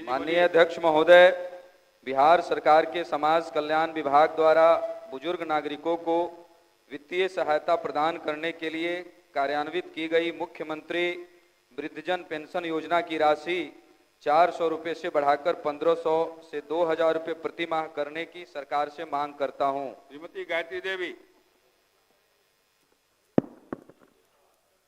माननीय अध्यक्ष महोदय, बिहार सरकार के समाज कल्याण विभाग द्वारा बुजुर्ग नागरिकों को वित्तीय सहायता प्रदान करने के लिए कार्यान्वित की गई मुख्यमंत्री वृद्धजन पेंशन योजना की राशि 400 रुपये से बढ़ाकर 1500 से 2000 रुपये प्रति माह करने की सरकार से मांग करता हूं। श्रीमती गायत्री देवी।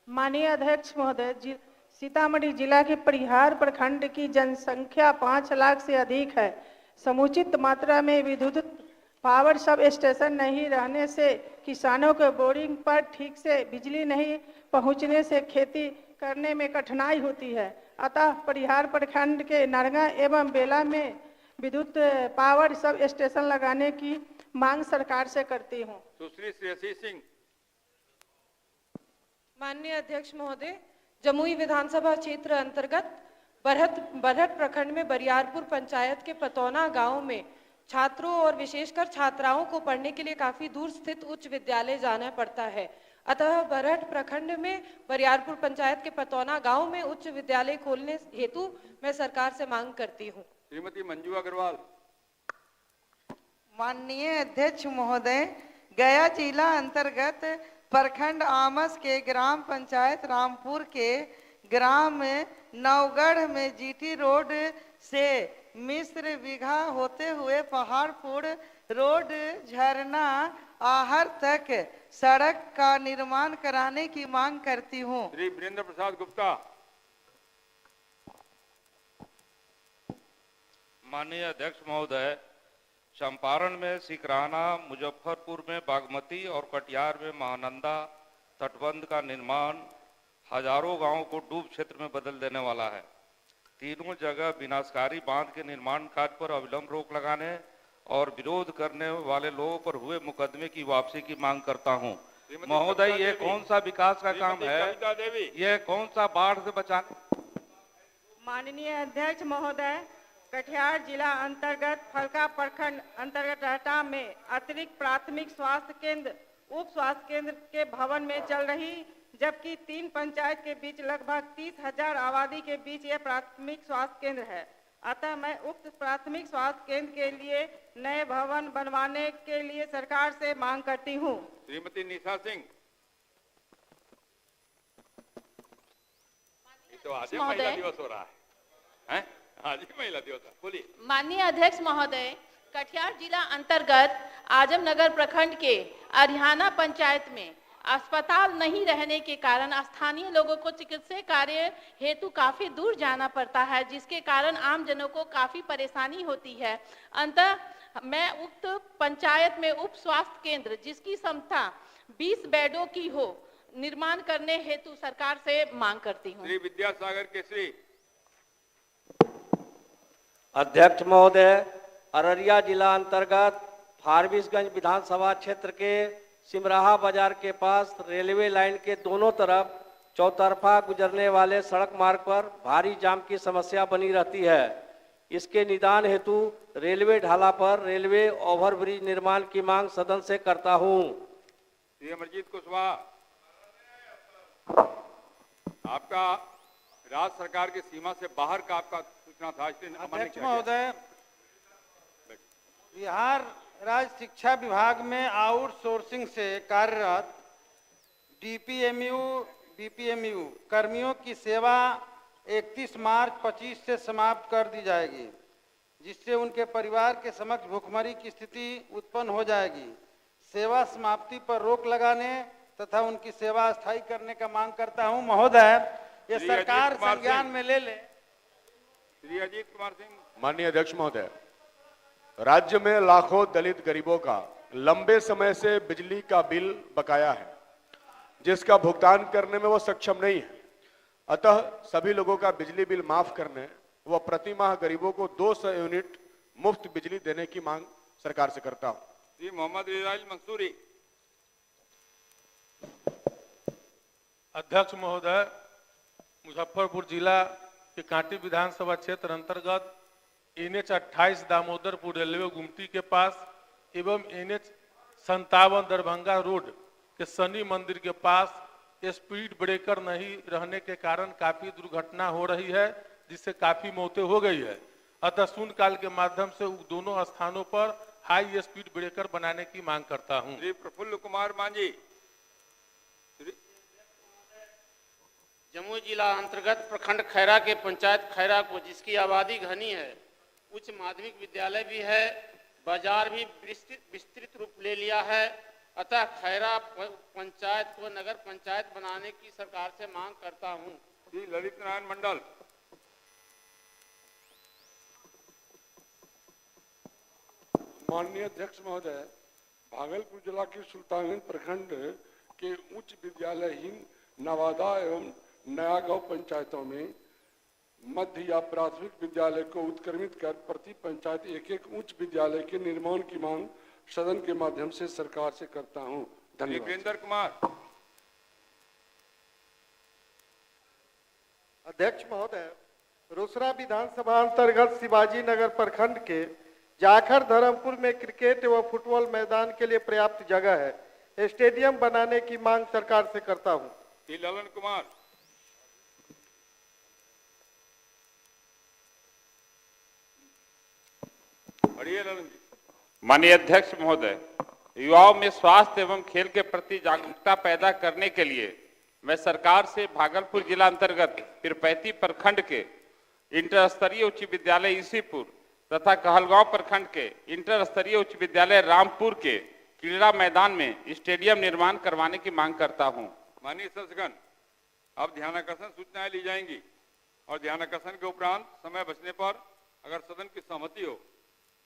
माननीय अध्यक्ष महोदय, सीतामढ़ी जिला के परिहार प्रखंड की जनसंख्या 5 लाख से अधिक है। समुचित मात्रा में विद्युत पावर सब स्टेशन नहीं रहने से किसानों के बोरिंग पर ठीक से बिजली नहीं पहुंचने से खेती करने में कठिनाई होती है। अतः परिहार प्रखंड के नरगा एवं बेला में विद्युत पावर सब स्टेशन लगाने की मांग सरकार से करती हूं। सुश्री श्रेयसी सिंह। माननीय अध्यक्ष महोदय, जमुई विधानसभा क्षेत्र अंतर्गत बरहट प्रखंड में बरियारपुर पंचायत के पतौना गांव में छात्रों और विशेषकर छात्राओं को पढ़ने के लिए काफी दूर स्थित उच्च विद्यालय जाना पड़ता है। अतः बरहट प्रखंड में बरियारपुर पंचायत के पतौना गांव में उच्च विद्यालय खोलने हेतु मैं सरकार से मांग करती हूं। श्रीमती मंजू अग्रवाल। माननीय अध्यक्ष महोदय, गया जिला अंतर्गत प्रखंड आमस के ग्राम पंचायत रामपुर के ग्राम नवगढ़ में जीटी रोड से मिश्र बीघा होते हुए पहाड़पुर रोड झरना आहर तक सड़क का निर्माण कराने की मांग करती हूँ। श्री वीरेंद्र प्रसाद गुप्ता। माननीय अध्यक्ष महोदय, चंपारण में सिकराना, मुजफ्फरपुर में बागमती और कटिहार में महानंदा तटबंध का निर्माण हजारों गांवों को डूब क्षेत्र में बदल देने वाला है। तीनों जगह विनाशकारी बांध के निर्माण कार्य पर अविलंब रोक लगाने और विरोध करने वाले लोगों पर हुए मुकदमे की वापसी की मांग करता हूं। महोदय, ये कौन सा विकास का काम है? ये कौन सा बाढ़ से बचाने? माननीय अध्यक्ष महोदय, कटिहार जिला अंतर्गत फलका प्रखंड अंतर्गत रहटा में अतिरिक्त प्राथमिक स्वास्थ्य केंद्र, उप स्वास्थ्य केंद्र के भवन में चल रही, जबकि 3 पंचायत के बीच लगभग 30,000 आबादी के बीच यह प्राथमिक स्वास्थ्य केंद्र है। अतः मैं उक्त प्राथमिक स्वास्थ्य केंद्र के लिए नए भवन बनवाने के लिए सरकार से मांग करती हूँ। श्रीमती निशा सिंह। तो आज महिला दिवस हो रहा है, आज ही महिला दिवस है, बोलिए। माननीय अध्यक्ष महोदय, कटिहार जिला अंतर्गत आजमनगर प्रखंड के अरिहाना पंचायत में अस्पताल नहीं रहने के कारण स्थानीय लोगों को चिकित्सा कार्य हेतु काफी दूर जाना पड़ता है, जिसके कारण आम जनों को काफी परेशानी होती है। अंतः मैं उक्त पंचायत में उप स्वास्थ्य केंद्र, जिसकी क्षमता 20 बेडों की हो, निर्माण करने हेतु सरकार से मांग करती हूँ। श्री विद्यासागर केसरी। अध्यक्ष महोदय, अररिया जिला अंतर्गत फारबिसगंज विधानसभा क्षेत्र के सिमराहा बाजार के पास रेलवे लाइन के दोनों तरफ चौतरफा गुजरने वाले सड़क मार्ग पर भारी जाम की समस्या बनी रहती है। इसके निदान हेतु रेलवे ढाला पर रेलवे ओवरब्रिज निर्माण की मांग सदन से करता हूं। श्री अमरजीत कुशवाहा। आपका राज्य सरकार की सीमा से बाहर का आपका सूचना था, अध्यक्ष महोदय, बिहार राज्य शिक्षा विभाग में आउटसोर्सिंग से कार्यरत बीपीएमयू कर्मियों की सेवा 31 मार्च 25 से समाप्त कर दी जाएगी, जिससे उनके परिवार के समक्ष भुखमरी की स्थिति उत्पन्न हो जाएगी। सेवा समाप्ति पर रोक लगाने तथा उनकी सेवा स्थायी करने का मांग करता हूं। महोदय, ये सरकार संज्ञान में ले ले। श्री अजीत कुमार सिंह। माननीय अध्यक्ष महोदय, राज्य में लाखों दलित गरीबों का लंबे समय से बिजली का बिल बकाया है, जिसका भुगतान करने में वो सक्षम नहीं है। अतः सभी लोगों का बिजली बिल माफ करने व प्रति माह गरीबों को 200 यूनिट मुफ्त बिजली देने की मांग सरकार से करता हूं। श्री मोहम्मद रिजाल मंसूरी। अध्यक्ष महोदय, मुजफ्फरपुर जिला के कांटी विधानसभा क्षेत्र अंतर्गत NH 28 दामोदरपुर रेलवे गुमटी के पास एवं NH 57 दरभंगा रोड के शनि मंदिर के पास स्पीड ब्रेकर नहीं रहने के कारण काफी दुर्घटना हो रही है, जिससे काफी मौतें हो गई है। अतः शून्यकाल के माध्यम से दोनों स्थानों पर हाई स्पीड ब्रेकर बनाने की मांग करता हूं। श्री प्रफुल्ल कुमार मांझी। जमुई जिला अंतर्गत प्रखंड खैरा के पंचायत खैरा को, जिसकी आबादी घनी है, उच्च माध्यमिक विद्यालय भी है, बाजार भी विस्तृत रूप ले लिया है। अतः खैरा पंचायत को नगर पंचायत बनाने की सरकार से मांग करता हूं। श्री ललित नारायण मंडल। माननीय अध्यक्ष महोदय, भागलपुर जिला के सुल्तानगंज प्रखंड के उच्च विद्यालयहीन नवादा एवं नया गांव पंचायतों में मध्य या प्राथमिक विद्यालय को उत्क्रमित कर प्रति पंचायत एक उच्च विद्यालय के निर्माण की मांग सदन के माध्यम से सरकार से करता हूं। धन्यवाद। वीरेंद्र कुमार। अध्यक्ष महोदय, रोसड़ा विधानसभा अंतर्गत शिवाजी नगर प्रखंड के जाखर धर्मपुर में क्रिकेट एवं फुटबॉल मैदान के लिए पर्याप्त जगह है, स्टेडियम बनाने की मांग सरकार से करता हूं। श्री ललन कुमार। बढ़िया ललन जी। माननीय अध्यक्ष महोदय, युवाओं में स्वास्थ्य एवं खेल के प्रति जागरूकता पैदा करने के लिए मैं सरकार से भागलपुर जिला अंतर्गत पीरपैंती प्रखंड के इंटर स्तरीय उच्च विद्यालय ईसीपुर तथा कहलगांव प्रखंड के इंटर स्तरीय उच्च विद्यालय रामपुर के क्रीड़ा मैदान में स्टेडियम निर्माण करवाने की मांग करता हूं। माननीय सदस्यगण, अब ध्यानाकर्षण सूचनाएं ली जाएंगी और ध्यानाकर्षण के उपरांत समय बचने पर अगर सदन की सहमति हो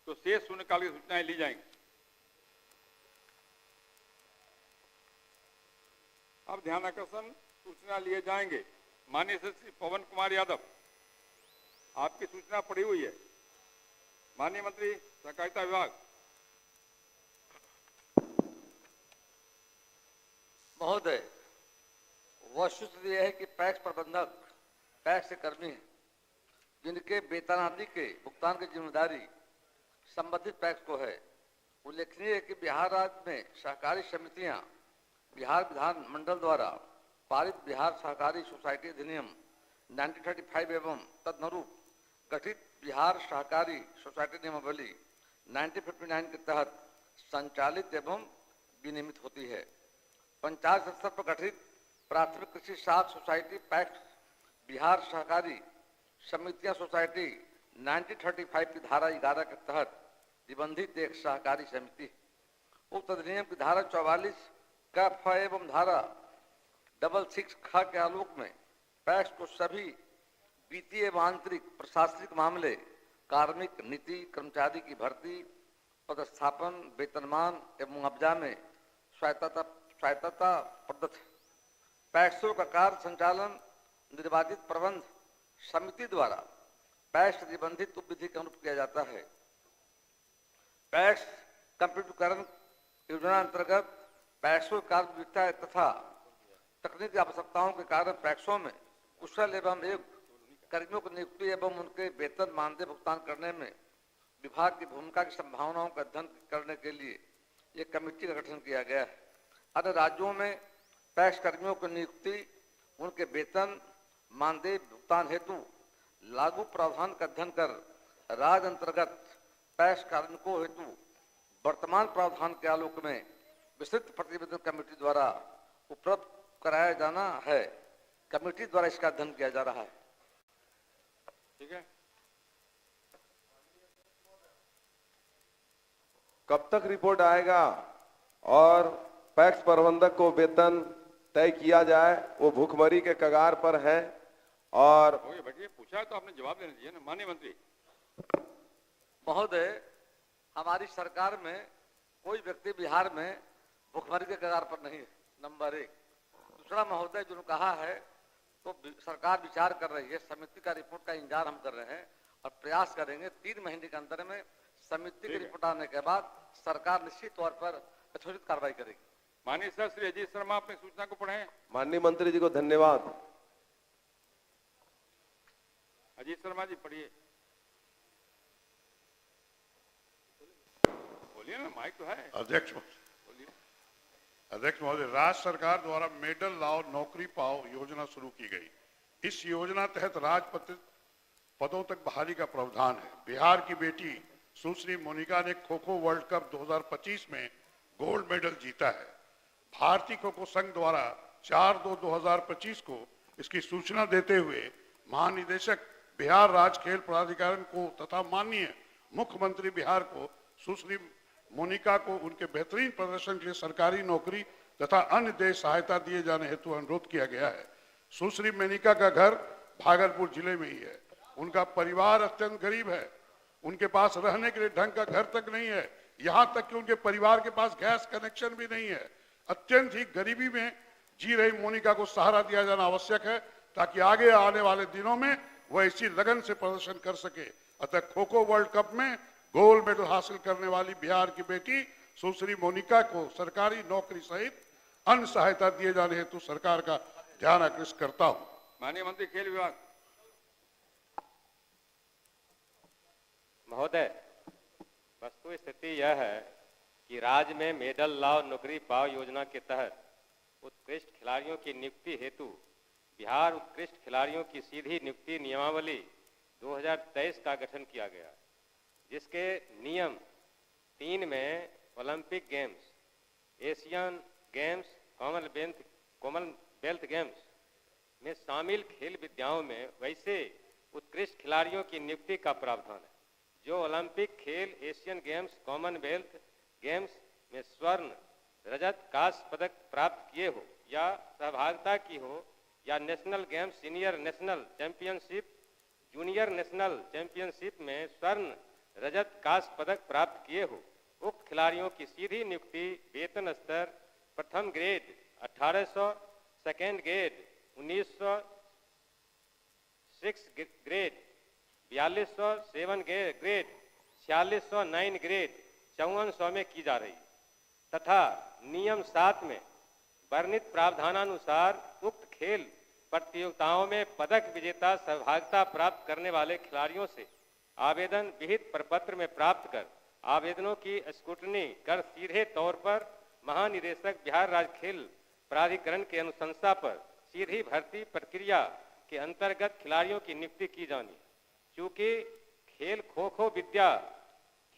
तो शेष शून्यकाल की सूचनाएं ली जाएंगी। अब ध्यानाकर्षण सूचना लिए जाएंगे। माननीय सदस्य पवन कुमार यादव, आपकी सूचना पड़ी हुई है। माननीय मंत्री सहकारिता विभाग। महोदय, वस्तुस्थिति यह है कि पैक्स प्रबंधक पैक्स के कर्मी हैं जिनके वेतन आदि के भुगतान की जिम्मेदारी संबंधित पैक्स को है। उल्लेखनीय है कि बिहार राज्य में सहकारी समितियां बिहार विधान मंडल द्वारा पारित बिहार सहकारी सोसाइटी अधिनियम 1935 एवं तदनुरूप गठित बिहार सहकारी सोसाइटी नियमावली 1959 के तहत संचालित एवं विनियमित होती है। पंचायत स्तर पर गठित प्राथमिक कृषि साख सोसाइटी पैक्स बिहार सहकारी समितियां सोसाइटी 1935 की धारा 11 के तहत निबंधित एक सहकारी समिति। उक्त अधिनियम की धारा 44 का फ एवं धारा 66 ख के आलोक में पैक्स को सभी वित्तीय एवं आंतरिक प्रशासनिक मामले, कार्मिक नीति, कर्मचारी की भर्ती, पदस्थापन, वेतनमान एवं मुआवजा में स्वायत्तता प्रदत्त है। पैक्सों का कार्य संचालन निर्वाचित प्रबंध समिति द्वारा पैक्स निबंधित उपविधि के अनुरूप किया जाता है। पैक्स कंप्यूटरीकरण योजना अंतर्गत पैक्सों कार्य विविधता तथा तकनीकी आवश्यकताओं के कारण पैक्सों में कुशल एवं एक कर्मियों की नियुक्ति एवं उनके वेतन मानदेय भुगतान करने में विभाग की भूमिका की संभावनाओं का अध्ययन करने के लिए एक कमेटी का गठन किया गया है। अन्य राज्यों में पैक्स कर्मियों की नियुक्ति, उनके वेतन मानदेय भुगतान हेतु लागू प्रावधान का अध्ययन कर राज्य अंतर्गत पैक्स कार्मिकों हेतु वर्तमान प्रावधान के आलोक में विस्तृत प्रतिवेदन कमेटी द्वारा उपलब्ध कराया जाना है। कमेटी द्वारा इसका अध्ययन किया जा रहा है। ठीक है। कब तक रिपोर्ट आएगा और पैक्स प्रबंधक को वेतन तय किया जाए? वो भूखमरी के कगार पर है और बैठिए, पूछा है तो आपने जवाब देना चाहिए ना। माननीय मंत्री। महोदय, हमारी सरकार में कोई व्यक्ति बिहार में भुखमरी के कगार पर नहीं है, नंबर 1। दूसरा महोदय, जो कहा है तो सरकार विचार कर रही है, समिति का रिपोर्ट का इंतजार हम कर रहे हैं और प्रयास करेंगे 3 महीने के अंदर में समिति की रिपोर्ट आने के बाद सरकार निश्चित तौर पर यथोचित कार्रवाई करेगी। माननीय सर श्री अजीत शर्मा अपनी सूचना को पढ़ें। माननीय मंत्री जी को धन्यवाद। अजीत शर्मा जी पढ़िए। बोलिए ना, माइक तो है। अध्यक्ष महोदय, राज्य सरकार द्वारा मेडल लाओ नौकरी पाओ योजना शुरू की गई। इस योजना तहत राजपत्रित पदों तक बहाली का प्रावधान है। बिहार की बेटी सुश्री मोनिका ने खो खो वर्ल्ड कप 2025 में गोल्ड मेडल जीता है। भारतीय खो खो संघ द्वारा 4/2/2025 को इसकी सूचना देते हुए महानिदेशक बिहार राज्य खेल प्राधिकरण को तथा माननीय मुख्यमंत्री बिहार को सुश्री मोनिका को उनके बेहतरीन प्रदर्शन के लिए सरकारी नौकरी तथा अन्य देश सहायता दिए जाने हेतु अनुरोध किया गया है। सुश्री मोनिका का घर भागलपुर जिले में ही है। उनका परिवार अत्यंत गरीब है। उनके पास रहने के लिए ढंग का घर तक नहीं है। यहाँ तक कि उनके परिवार के पास गैस कनेक्शन भी नहीं है। अत्यंत ही गरीबी में जी रही मोनिका को सहारा दिया जाना आवश्यक है ताकि आगे आने वाले दिनों में वह इसी लगन से प्रदर्शन कर सके। अतः खो खो वर्ल्ड कप में गोल्ड मेडल हासिल करने वाली बिहार की बेटी सुश्री मोनिका को सरकारी नौकरी सहित अन्य सहायता दिए जाने हेतु सरकार का ध्यान आकृष्ट करता हूं। माननीय मंत्री खेल विभाग। महोदय, वस्तु स्थिति यह है कि राज्य में मेडल लाओ नौकरी पाओ योजना के तहत उत्कृष्ट खिलाड़ियों की नियुक्ति हेतु बिहार उत्कृष्ट खिलाड़ियों की सीधी नियुक्ति नियमावली 2023 का गठन किया गया, जिसके नियम 3 में Olympic games, Asian games, Commonwealth games में शामिल खेल विद्याओं में वैसे उत्कृष्ट खिलाड़ियों की नियुक्ति का प्रावधान है जो ओलंपिक खेल, एशियन गेम्स, कॉमनवेल्थ गेम्स में स्वर्ण, रजत, कांस्य पदक प्राप्त किए हो या सहभागिता की हो, या national games, senior national championship, junior national championship में स्वर्ण, रजत, कांस्य पदक प्राप्त किए हो। उक्त खिलाड़ियों की सीधी नियुक्ति वेतन स्तर प्रथम grade 1800, second grade 1900, 6 grade 4200, 7 grade 4600, 9 grade 5400 में की जा रही तथा नियम 7 में वर्णित प्रावधानानुसार उक्त खेल प्रतियोगिताओं में पदक विजेता सहभागिता प्राप्त करने वाले खिलाड़ियों से आवेदन विहित प्रपत्र में प्राप्त कर आवेदनों की स्क्रूटनी कर सीधे तौर पर महानिदेशक बिहार राज्य खेल प्राधिकरण के अनुशंसा पर सीधी भर्ती प्रक्रिया के अंतर्गत खिलाड़ियों की नियुक्ति की जानी। चूंकि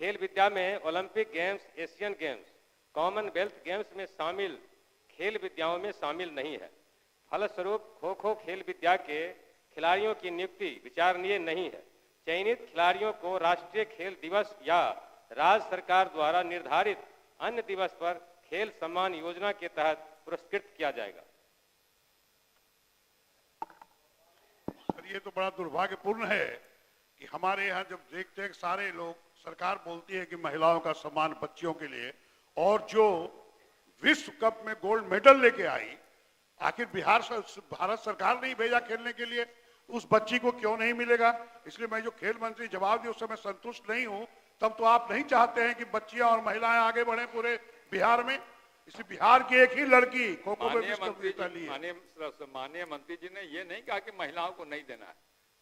खेल विद्या में Olympic games, Asian games, Commonwealth games में शामिल खेल विद्याओं में शामिल नहीं है, फलस्वरूप खो-खो खेल विद्या के खिलाड़ियों की नियुक्ति विचारणीय नहीं है। चयनित खिलाड़ियों को राष्ट्रीय खेल दिवस या राज्य सरकार द्वारा निर्धारित अन्य दिवस पर खेल सम्मान योजना के तहत पुरस्कृत किया जाएगा। ये तो बड़ा दुर्भाग्यपूर्ण है कि हमारे यहाँ जब देखते हैं सारे लोग, सरकार बोलती है कि महिलाओं का सम्मान बच्चियों के लिए, और जो विश्व कप में गोल्ड मेडल लेके आई, आखिर भारत सरकार नहीं भेजा खेलने के लिए, उस बच्ची को क्यों नहीं मिलेगा? इसलिए मैं जो खेल मंत्री जवाब दिए उस समय संतुष्ट नहीं हूं। तब तो आप नहीं चाहते हैं कि बच्चियां और महिलाएं आगे बढ़े पूरे बिहार में, इसलिए बिहार की एक ही लड़की खो-खो में विश्व कप जीता ली है। माननीय मंत्री जी ने ये नहीं कहा कि महिलाओं को नहीं देना है,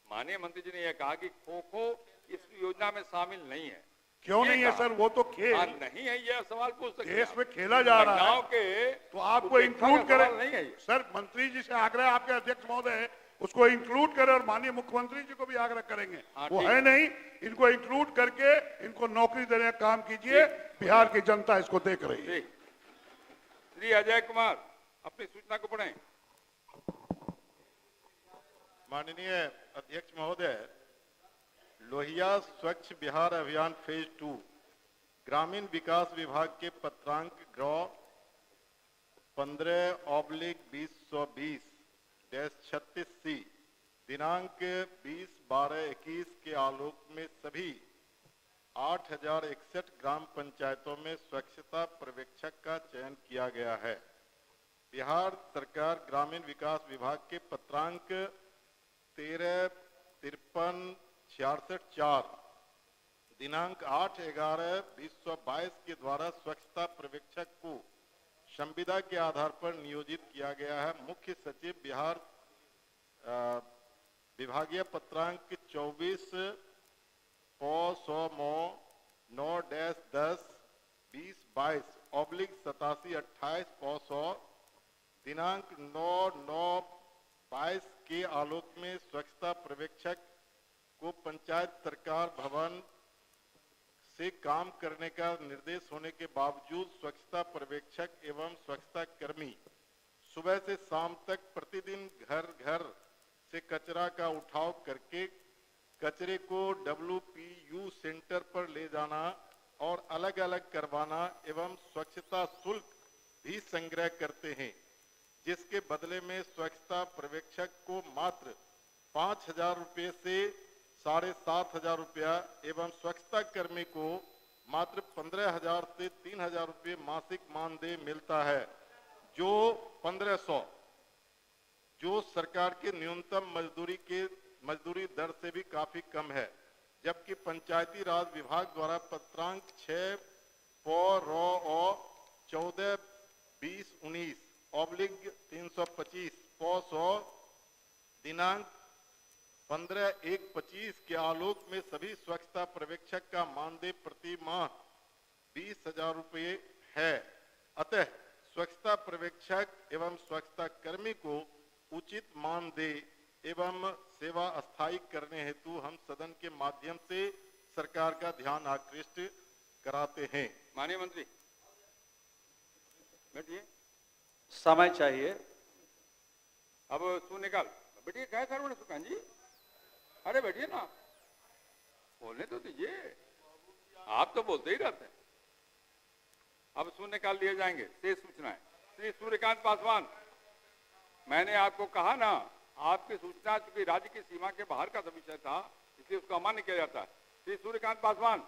माननीय मंत्री जी ने यह कहा कि खो-खो इस योजना में शामिल नहीं है। क्यों नहीं है सर? वो तो खेल नहीं है, ये सवाल पूछ सकते हैं। देश में खेला जा रहा है तो आपको इंक्लूड करें। नहीं है सर, मंत्री जी से आग्रह आपके अध्यक्ष महोदय उसको इंक्लूड करें, और माननीय मुख्यमंत्री जी को भी आग्रह करेंगे। वो है नहीं, इनको इंक्लूड करके इनको नौकरी देने का काम कीजिए। बिहार की जनता इसको देख रही है। श्री अजय कुमार अपनी सूचना को पढ़ें। माननीय अध्यक्ष महोदय, लोहिया स्वच्छ बिहार अभियान फेज 2 ग्रामीण विकास विभाग के पत्रांक ग्रह 15/2020-36C दिनांक 20/12-21 के आलोक में सभी 8061 ग्राम पंचायतों में स्वच्छता पर्यवेक्षक का चयन किया गया है। बिहार सरकार ग्रामीण विकास विभाग के पत्रांक 13-53-66-4 दिनांक 8/11-2022 के द्वारा स्वच्छता पर्यवेक्षक को संविदा के आधार पर नियोजित किया गया है। मुख्य सचिव बिहार विभागीय पत्रांक 24/10/2022/8728 दिनांक 9/9/22 के आलोक में स्वच्छता पर्यवेक्षक को पंचायत सरकार भवन से काम करने का निर्देश होने के बावजूद स्वच्छता पर्यवेक्षक एवं स्वच्छता कर्मी सुबह से शाम तक प्रतिदिन घर घर से कचरा का उठाव करके कचरे को WPU सेंटर पर ले जाना और अलग अलग करवाना एवं स्वच्छता शुल्क भी संग्रह करते हैं, जिसके बदले में स्वच्छता पर्यवेक्षक को मात्र 5,000 रुपये से 7,500 रुपया एवं स्वच्छता कर्मी को मात्र 15,000 से 3,000 रुपये मासिक मानदेय मिलता है, जो 1500 जो सरकार के न्यूनतम मजदूरी दर से भी काफी कम है। जबकि पंचायती राज विभाग द्वारा पत्रांक 6/14/2019/325 दिनांक 15/1/25 के आलोक में सभी स्वच्छता पर्यवेक्षक का मानदेय प्रति माह 20,000 रुपये है। अतः स्वच्छता पर्यवेक्षक एवं स्वच्छता कर्मी को उचित मानदेय एवं सेवा अस्थायी करने हेतु हम सदन के माध्यम से सरकार का ध्यान आकृष्ट कराते हैं। माननीय मंत्री बैठिए, समय चाहिए। अब शून्यकाल बैठिए। क्या है सर्वण सुखान जी, अरे बैठिए ना, बोलने तो दीजिए, आप तो बोलते ही रहते हैं। अब शून्यकाल लिए जाएंगे। शेष सूचनाएं श्री सूर्यकांत पासवान, मैंने आपको कहा ना, आपकी सूचना चूंकि राज्य की सीमा के बाहर का विषय था इसलिए उसको अमान्य किया जाता है। श्री सूर्यकांत पासवान,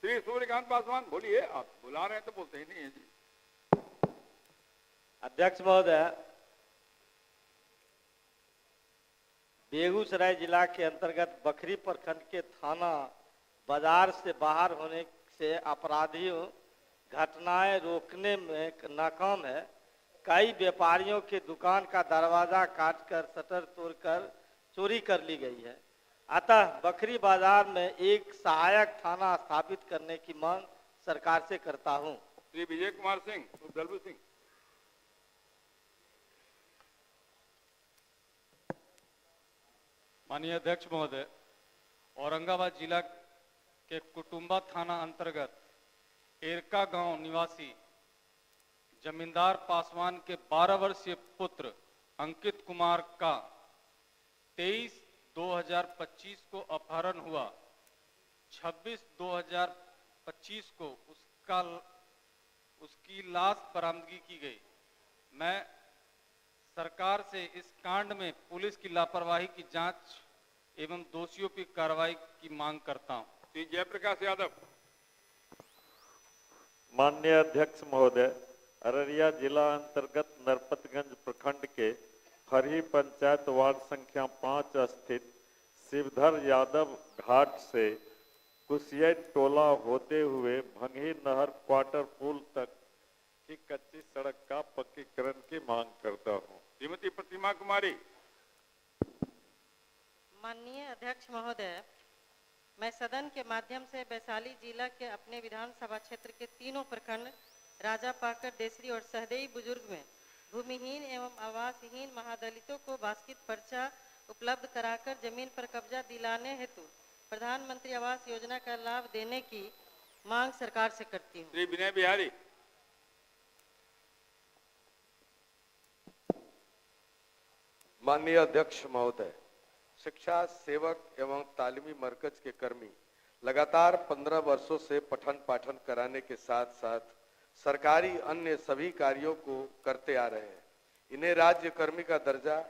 श्री सूर्यकांत पासवान बोलिए। आप बुला रहे हैं तो बोलते ही नहीं है जी। अध्यक्ष महोदय, बेगूसराय जिला के अंतर्गत बखरी प्रखंड के थाना बाजार से बाहर होने से अपराधियों घटनाएं रोकने में नाकाम है। कई व्यापारियों के दुकान का दरवाजा काटकर शटर तोड़कर चोरी कर ली गई है। अतः बखरी बाजार में एक सहायक थाना स्थापित करने की मांग सरकार से करता हूं। श्री विजय कुमार सिंह, दलबू सिंह। माननीय अध्यक्ष महोदय, औरंगाबाद जिला के कुटुंबा थाना अंतर्गत एरका गांव निवासी जमींदार पासवान के 12 वर्षीय पुत्र अंकित कुमार का 23/2025 को अपहरण हुआ। 26/2025 को उसकी लाश बरामदगी की गई। मैं सरकार से इस कांड में पुलिस की लापरवाही की जांच एवं दोषियों की कार्रवाई की मांग करता हूं। श्री जयप्रकाश यादव। माननीय अध्यक्ष महोदय, अररिया जिला अंतर्गत नरपतगंज प्रखंड के हरही पंचायत वार्ड संख्या 5 स्थित शिवधर यादव घाट से कुसिया टोला होते हुए भंगी नहर क्वार्टर पुल तक की कच्ची सड़क का पक्कीकरण की मांग करता हूं। श्रीमती प्रतिमा कुमारी। माननीय अध्यक्ष महोदय, मैं सदन के माध्यम से वैशाली जिला के अपने विधानसभा क्षेत्र के तीनों प्रखंड राजापाकर, देसरी और सहदेई बुजुर्ग में भूमिहीन एवं आवासहीन महादलितों को बास्केट पर्चा उपलब्ध कराकर जमीन पर कब्जा दिलाने हेतु प्रधानमंत्री आवास योजना का लाभ देने की मांग सरकार से करती हूँ। श्री विनय बिहारी। माननीय अध्यक्ष महोदय, शिक्षा सेवक एवं तालीमी मरकज के कर्मी लगातार 15 वर्षों से पठन पाठन कराने के साथ साथ सरकारी अन्य सभी कार्यों को करते आ रहे हैं। इन्हें राज्य कर्मी का दर्जा,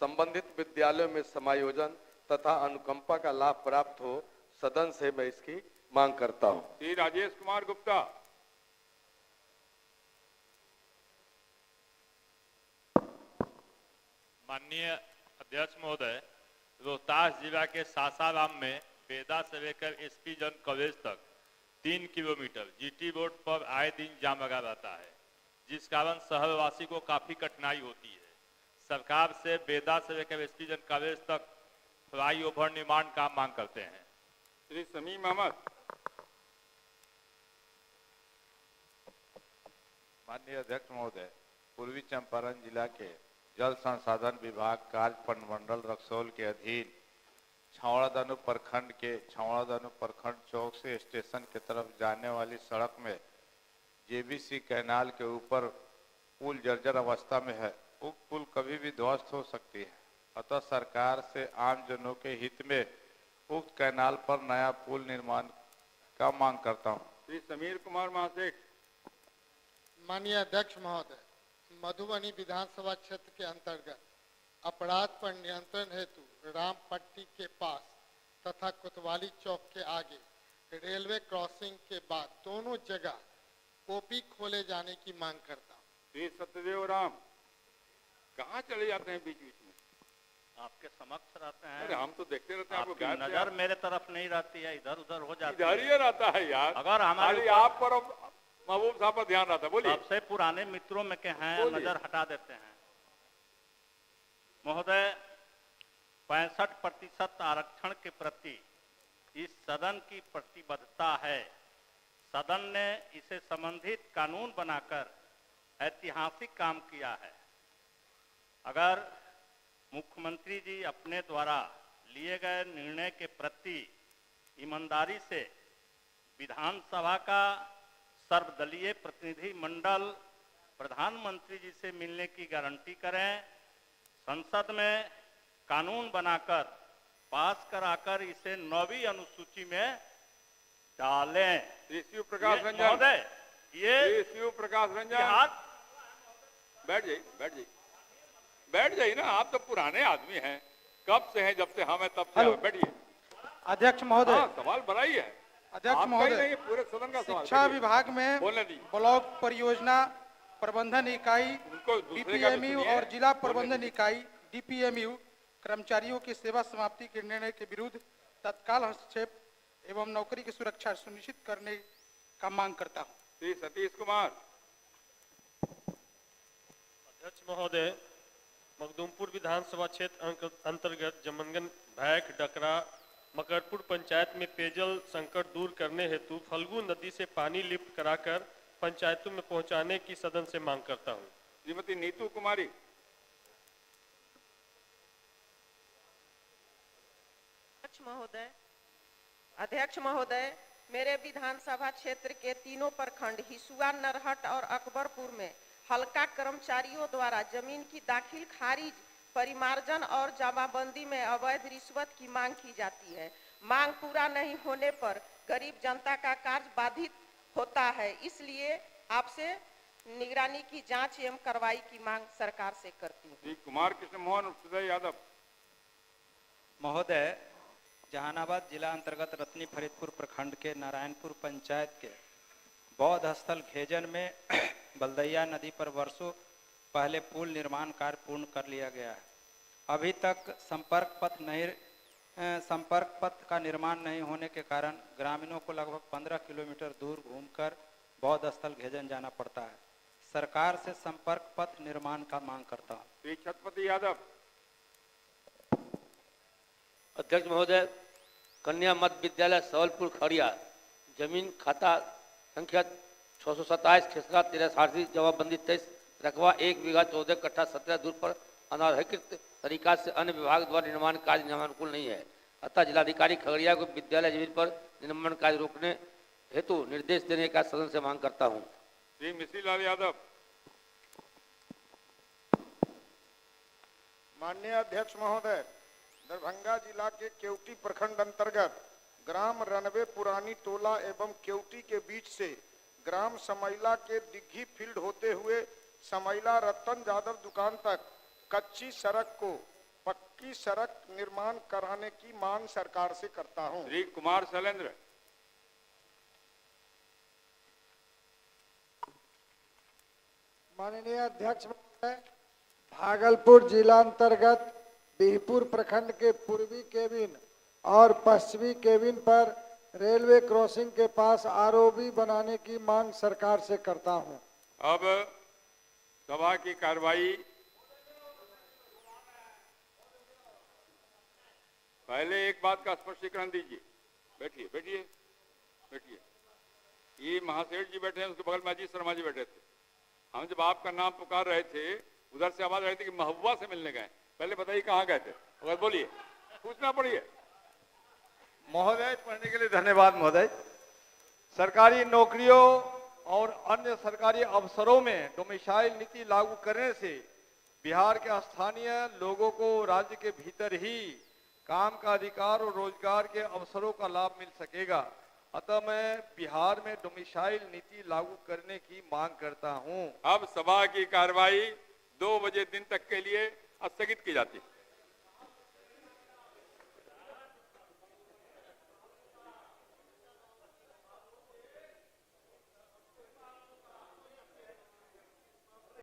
संबंधित विद्यालयों में समायोजन तथा अनुकंपा का लाभ प्राप्त हो, सदन से मैं इसकी मांग करता हूं। श्री राजेश कुमार गुप्ता। माननीय अध्यक्ष महोदय, रोहतास जिला के सासाराम में बेदा से लेकर एसपी जन कॉलेज तक 3 किलोमीटर जीटी रोड पर आए दिन जाम लगा रहता है, जिस कारण शहरवासी को काफी कठिनाई होती है। सरकार से बेदा से लेकर एसपी जन कॉलेज तक फ्लाईओवर निर्माण का मांग करते हैं। श्री समीम अहमद। माननीय अध्यक्ष महोदय, पूर्वी चंपारण जिला के जल संसाधन विभाग कार्य मंडल रक्सौल के अधीन छावड़ादानो प्रखंड के छावड़ादानो प्रखंड चौक से स्टेशन की तरफ जाने वाली सड़क में जेबीसी कैनाल के ऊपर पुल जर्जर अवस्था में है। उक्त पुल कभी भी ध्वस्त हो सकती है, अतः सरकार से आम जनों के हित में उक्त कैनाल पर नया पुल निर्माण का मांग करता हूँ। श्री समीर कुमार महासेठ। माननीय अध्यक्ष महोदय, मधुबनी विधानसभा क्षेत्र के अंतर्गत अपराध पर नियंत्रण हेतु रामपट्टी के पास तथा कोतवाली चौक के आगे रेलवे क्रॉसिंग के बाद दोनों जगह ओपी खोले जाने की मांग करता हूँ। श्री सत्यदेव राम। कहाँ चले जाते हैं बीच बीच में? आपके समक्ष रहते हैं। अरे हम तो देखते रहते हैं, आपकी नजर मेरे तरफ नहीं रहती है, इधर उधर हो जाती है। इधर ही रहता है यार। अगर हमारे आप पर महबूब साहब पर ध्यान रहता है। बोलिए। सबसे पुराने मित्रों में के हैं, नजर हटा देते हैं। महोदय, 65% आरक्षण के प्रति इस सदन की प्रतिबद्धता है। सदन ने इसे संबंधित कानून बनाकर ऐतिहासिक काम किया है। अगर मुख्यमंत्री जी अपने द्वारा लिए गए निर्णय के प्रति ईमानदारी से विधानसभा का सर्वदलीय प्रतिनिधि मंडल प्रधानमंत्री जी से मिलने की गारंटी करें, संसद में कानून बनाकर पास कराकर इसे 9वीं अनुसूची में डालें। शिव प्रकाश रंजन महोदय, ये शिव प्रकाश रंजन बैठ जाइए बैठ जाइए ना, आप तो पुराने आदमी हैं, कब से हैं, जब से हम हैं तब से। बैठिए अध्यक्ष महोदय। सवाल बढ़ाई है अध्यक्ष महोदय, पूरे सदन का सवाल। शिक्षा विभाग में ब्लॉक परियोजना प्रबंधन इकाई बीपीएमयू और जिला प्रबंधन इकाई डीपीएमयू कर्मचारियों की सेवा समाप्ति के निर्णय के विरुद्ध तत्काल हस्तक्षेप एवं नौकरी की सुरक्षा सुनिश्चित करने का मांग करता हूँ। श्री सतीश कुमार। अध्यक्ष महोदय, मखदूमपुर विधानसभा क्षेत्र अंतर्गत जमनगन भैक डकरा मकरपुर पंचायत में पेयजल संकट दूर करने हेतु फल्गु नदी से पानी लिफ्ट कराकर पंचायतों में पहुंचाने की सदन से मांग करता हूं। श्रीमती नीतू कुमारी। अध्यक्ष महोदय, मेरे विधानसभा क्षेत्र के तीनों प्रखंड हिसुआ, नरहट और अकबरपुर में हल्का कर्मचारियों द्वारा जमीन की दाखिल खारिज, परिमार्जन और जमाबंदी में अवैध रिश्वत की मांग की जाती है। मांग पूरा नहीं होने पर गरीब जनता का कार्य बाधित होता है, इसलिए आपसे निगरानी की जांच एवं कार्रवाई की मांग सरकार से करती हूँ। कुमार कृष्ण मोहन सुदय यादव। महोदय, जहानाबाद जिला अंतर्गत रत्नी फरीदपुर प्रखंड के नारायणपुर पंचायत के बौद्ध स्थल घेजन में बलदैया नदी पर वर्षों पहले पुल निर्माण कार्य पूर्ण कर लिया गया है। अभी तक संपर्क पथ का निर्माण नहीं होने के कारण ग्रामीणों को लगभग 15 किलोमीटर दूर घूमकर बौद्ध स्थल घेजन जाना पड़ता है। सरकार से संपर्क पथ निर्माण का मांग करता हूँ। श्री छत्रपति यादव। अध्यक्ष महोदय, कन्या मध्य विद्यालय सवलपुर खड़िया जमीन खाता संख्या 627 खेसरा 13 जवाबबंदी 23 रकबा 1 बीघा 14 कट्ठा 17 दूर पर अनाधिकृत तरीका से अन्य विभाग द्वारा निर्माण कार्य नियमानुकूल नहीं है, अतः जिलाधिकारी खगड़िया को विद्यालय जमीन पर निर्माण कार्य रोकने हेतु निर्देश देने का सदन से मांग करता हूँ। श्री मिश्री लाल यादव। माननीय अध्यक्ष महोदय, दरभंगा जिला के केवटी प्रखंड अंतर्गत ग्राम रनवे पुरानी टोला एवं केवटी के बीच से ग्राम समैला के दिग्घी फील्ड होते हुए समैला रतन यादव दुकान तक कच्ची सड़क को पक्की सड़क निर्माण कराने की मांग सरकार से करता हूं। श्री कुमार शैलेंद्र। माननीय अध्यक्ष महोदय, भागलपुर जिला अंतर्गत बिहपुर प्रखंड के पूर्वी केबिन और पश्चिमी केबिन पर रेलवे क्रॉसिंग के पास आरओबी बनाने की मांग सरकार से करता हूं। अब सभा की कार्रवाई पहले एक बात का स्पष्टीकरण दीजिए। बैठिए बैठिए बैठिए। ये महासेठ जी बैठे हैं, उसके बगल में अजीत शर्मा जी बैठे थे। हम जब आपका नाम पुकार रहे थे उधर से आवाज आ रही थी कि महुआ से मिलने गए। पहले बताइए कहाँ गए थे, अगर बोलिए, पूछना पड़िए। महोदय, पढ़ने के लिए धन्यवाद। महोदय, सरकारी नौकरियों और अन्य सरकारी अवसरों में डोमिसाइल नीति लागू करने से बिहार के स्थानीय लोगों को राज्य के भीतर ही काम का अधिकार और रोजगार के अवसरों का लाभ मिल सकेगा। अतः मैं बिहार में डोमिसाइल नीति लागू करने की मांग करता हूं। अब सभा की कार्रवाई 2 बजे दिन तक के लिए स्थगित की जाती है।